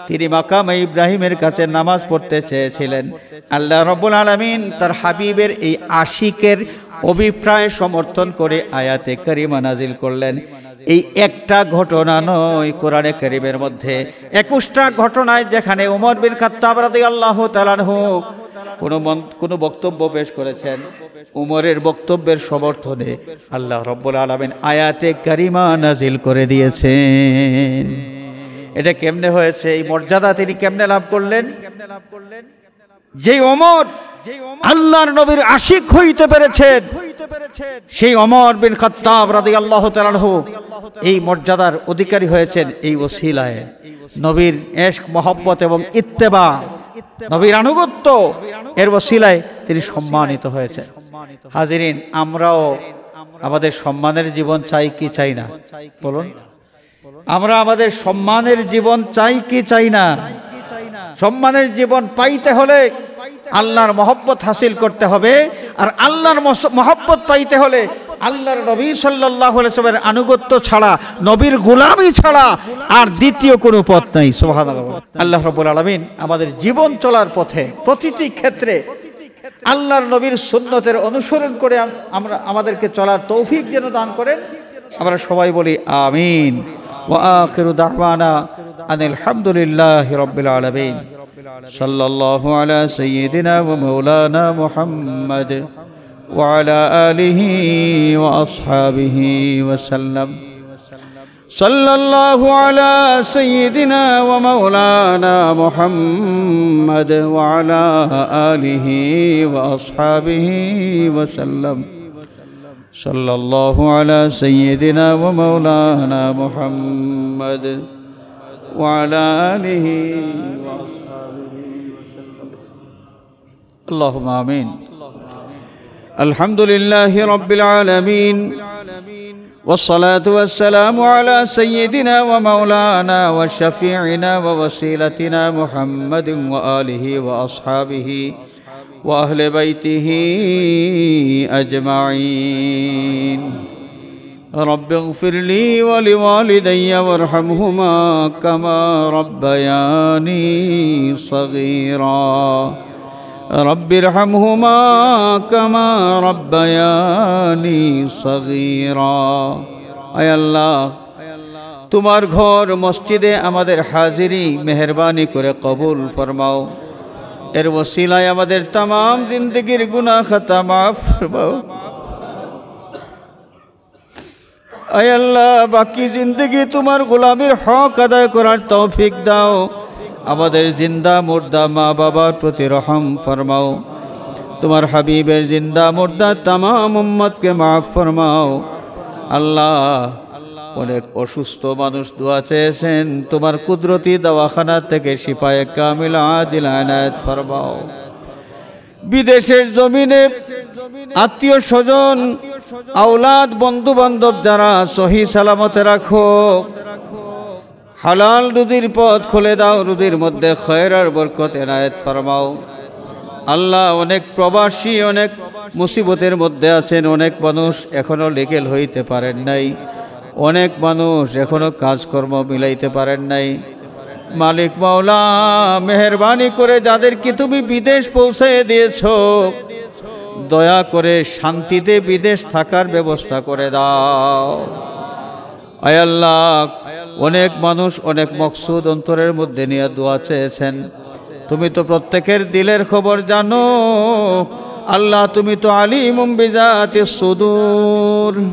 তিনি মাকামে ইব্রাহিমের কাছে নামাজ পড়তে চেয়েছিলেন। আল্লাহ রাব্বুল আলামিন তার হাবিবের এই আশিকের অভিপ্রায় সমর্থন করে আয়াতে কারিমা নাজিল করলেন। এই একটা ঘটনা নয়, কোরআনে কারীমের মধ্যে 21টা ঘটনায় যেখানে ওমর বিন খাত্তাব রাদিয়াল্লাহু তাআলা আনহু কোনো বক্তব্য পেশ করেছেন, উমরের বক্তব্যের সমর্থনে আল্লাহ রাব্বুল আলামিন আয়াতে কারিমা নাজিল করে দিয়েছেন। এটা কেমনে হয়েছে? এই মর্যাদা তিনি কেমনে লাভ করলেন? যে ওমর আল্লাহর নবীর আশিক হইতে পেরেছেন, সেই ওমর বিন খাত্তাব রাদিয়াল্লাহু তাআলা আনহু এই মর্যাদার অধিকারী হয়েছেন এই ওসিলায়। নবীর ইশক, মহব্বত এবং ইত্তেবা, নবীর আনুগত্য এর ওসিলায় তিনি সম্মানিত হয়েছেন। হাজিরিন, আমরাও আমাদের সম্মানের জীবন চাই কি চাই না? বলুন, আমরা আমাদের সম্মানের জীবন চাই কি চাই না? সম্মানের জীবন পাইতে হলে আল্লাহর মহব্বত হাসিল করতে হবে, আর আল্লাহর মহব্বত পাইতে হলে আল্লাহর নবী সাল্লাল্লাহু আলাইহি ওয়াসাল্লামের আনুগত্য ছাড়া, নবীর গোলামি ছাড়া আর দ্বিতীয় কোনো পথ নাই। সুবহানাল্লাহ। আল্লাহ রাব্বুল আলামিন আমাদের জীবন চলার পথে প্রতিটি ক্ষেত্রে আল্লাহর নবীর সুন্নতের অনুসরণ করে আমরা আমাদেরকে চলার তৌফিক যেন দান করেন। আমরা সবাই বলি আমিন। ওয়া আখিরু দাওয়ানা আনিল হামদুলিল্লাহি রাব্বিল আলামিন। সাল্লাল্লাহু আলা সাইয়্যিদিনা ওয়া মাওলানা মুহাম্মদ। وعلى آله وأصحابه وسلم. صلى الله على سيدنا ومولانا محمد وعلى آله وأصحابه وسلم. صلى الله على سيدنا ومولانا محمد وعلى آله وأصحابه وسلم. اللهم آمين. الحمد لله رب العالمين، والصلاة والسلام على سيدنا ومولانا وشفيعنا ووسيلتنا محمد وآله وأصحابه وأهل بيته أجمعين. رب اغفر لي ولوالدي وارحمهما كما ربياني صغيرا. رب ارحمهما كما ربياني صغيرا. আয় আল্লাহ, তোমার ঘর মসজিদে আমাদের হাজিরি মেহেরবানি করে কবুল ফরমাও। এর ওসিলায় আমাদের तमाम জিন্দেগীর গুনাহ খাতা মাফ ফরমাও। আয় আল্লাহ, বাকি জিন্দেগি তোমার গোলামির হক আদায় করার তৌফিক দাও। আমাদের জিন্দা মুর্দা মা বাবার প্রতি রহম ফরমাও। তোমার হাবিবের জিন্দা মুর্দা तमाम উম্মতকে মাফ ফরমাও। আল্লাহ, অনেক অসুস্থ মানুষ দোয়া চেয়েছেন, তোমার কুদরতি দওয়াখানা থেকে শিফায়ে কামিল আজিল আনায়াত ফরমাও। বিদেশের জমিনে আত্মীয় স্বজন আওলাদ বন্ধু বান্ধব যারা সহি সালামতে রাখো। হালাল রুজির পথ খুলে দাও, রুজির মধ্যে খয়র আর বরকত এনায়েত ফরমাও। আল্লাহ, অনেক প্রবাসী অনেক মুসিবতের মধ্যে আছেন, অনেক মানুষ এখনো লিগেল হইতে পারেন নাই, অনেক মানুষ এখনো কাজকর্ম মিলাইতে পারেন নাই। মালিক মাওলা, মেহেরবানি করে যাদেরকে তুমি বিদেশ পৌঁছে দিয়েছ, দয়া করে শান্তিতে বিদেশ থাকার ব্যবস্থা করে দাও। আয় আল্লাহ, অনেক মানুষ অনেক মকসুদ অন্তরের মধ্যে নিয়ে দোয়া চেয়েছেন। তুমি তো প্রত্যেকের দিলের খবর জানো। আল্লাহ, তুমি তো আলিমুম বিজাতিস সুদূর।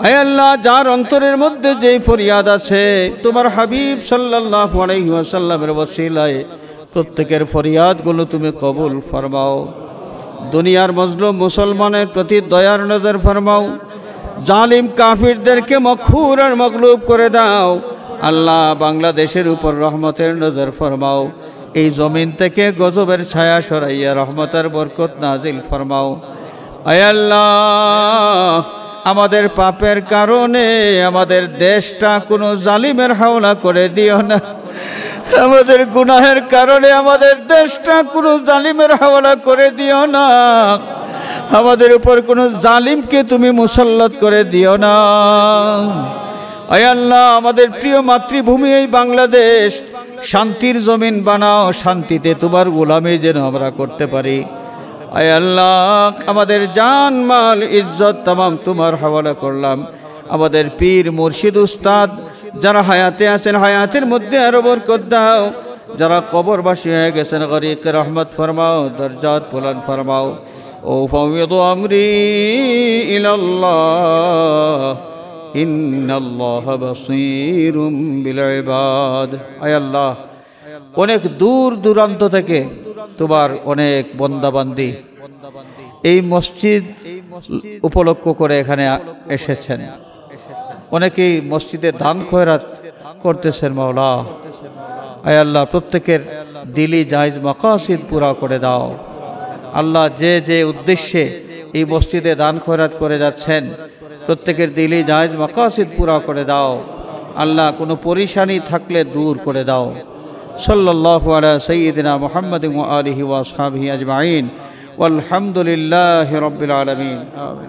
আয় আল্লাহ, যার অন্তরের মধ্যে যেই ফরিয়াদ আছে, তোমার হাবিব সাল্লাল্লাহু আলাইহি ওয়াসাল্লামের ওসিলায় প্রত্যেকের ফরিয়াদগুলো তুমি কবুল ফরমাও। দুনিয়ার মজলুম মুসলমানের প্রতি দয়ার নজর ফরমাও। জালিম কাফিরদেরকে মখুর আর মগলুব করে দাও। আল্লাহ, বাংলাদেশের উপর রহমতের নজর ফরমাও। এই জমিন থেকে গজবের ছায়া সরাইয়া রহমতের বরকত নাজিল ফরমাও। আয় আল্লাহ, আমাদের পাপের কারণে আমাদের দেশটা কোনো জালিমের হাওলা করে দিও না। আমাদের গুনাহের কারণে আমাদের দেশটা কোনো জালিমের হাওলা করে দিও না। আমাদের উপর কোনো জালিমকে তুমি মুসাল্লাত করে দিও না। আয় আল্লাহ, আমাদের প্রিয় মাতৃভূমি এই বাংলাদেশ শান্তির জমিন বানাও। শান্তিতে তোমার গোলামি যেন আমরা করতে পারি। আয় আল্লাহ, আমাদের জান মাল ইজ্জত তামাম তোমার হাওয়ালা করলাম। আমাদের পীর মুর্শিদ উস্তাদ যারা হায়াতে আছেন, হায়াতের মধ্যে আরো বরকত দাও। যারা কবরবাসী হয়ে গেছেন, গরিকে রহমত ফরমাও, দরজাত বুলন্দ ফরমাও। ও ফাওয়িদু আমরি ইলাল্লাহ, ইন্নাল্লাহা বাসীরুম বিল ইবাদ। আয় আল্লাহ, অনেক দূর দূরান্ত থেকে তোমার অনেক বান্দাবান্দি এই মসজিদ উপলক্ষ করে এখানে এসেছেন। অনেকেই মসজিদে দান খয়রাত করতেছেন। মাওলা, আয় আল্লাহ, প্রত্যেকের দিলি জায়েজ মাকাসিদ পুরা করে দাও। আল্লাহ, যে যে উদ্দেশ্যে এই মসজিদে দান খয়রাত করে যাচ্ছেন, প্রত্যেকের দিলি জায়েজ মাকাসিদ পুরা করে দাও। আল্লাহ, কোনো পরেশানি থাকলে দূর করে দাও। সাল্লাল্লাহু আলা সাইয়্যিদিনা মুহাম্মাদিন ওয়া আলিহি ওয়া আসহাবিহি আজমাইন। ওয়ালহামদুলিল্লাহি রাব্বিল আলামিন। আমিন।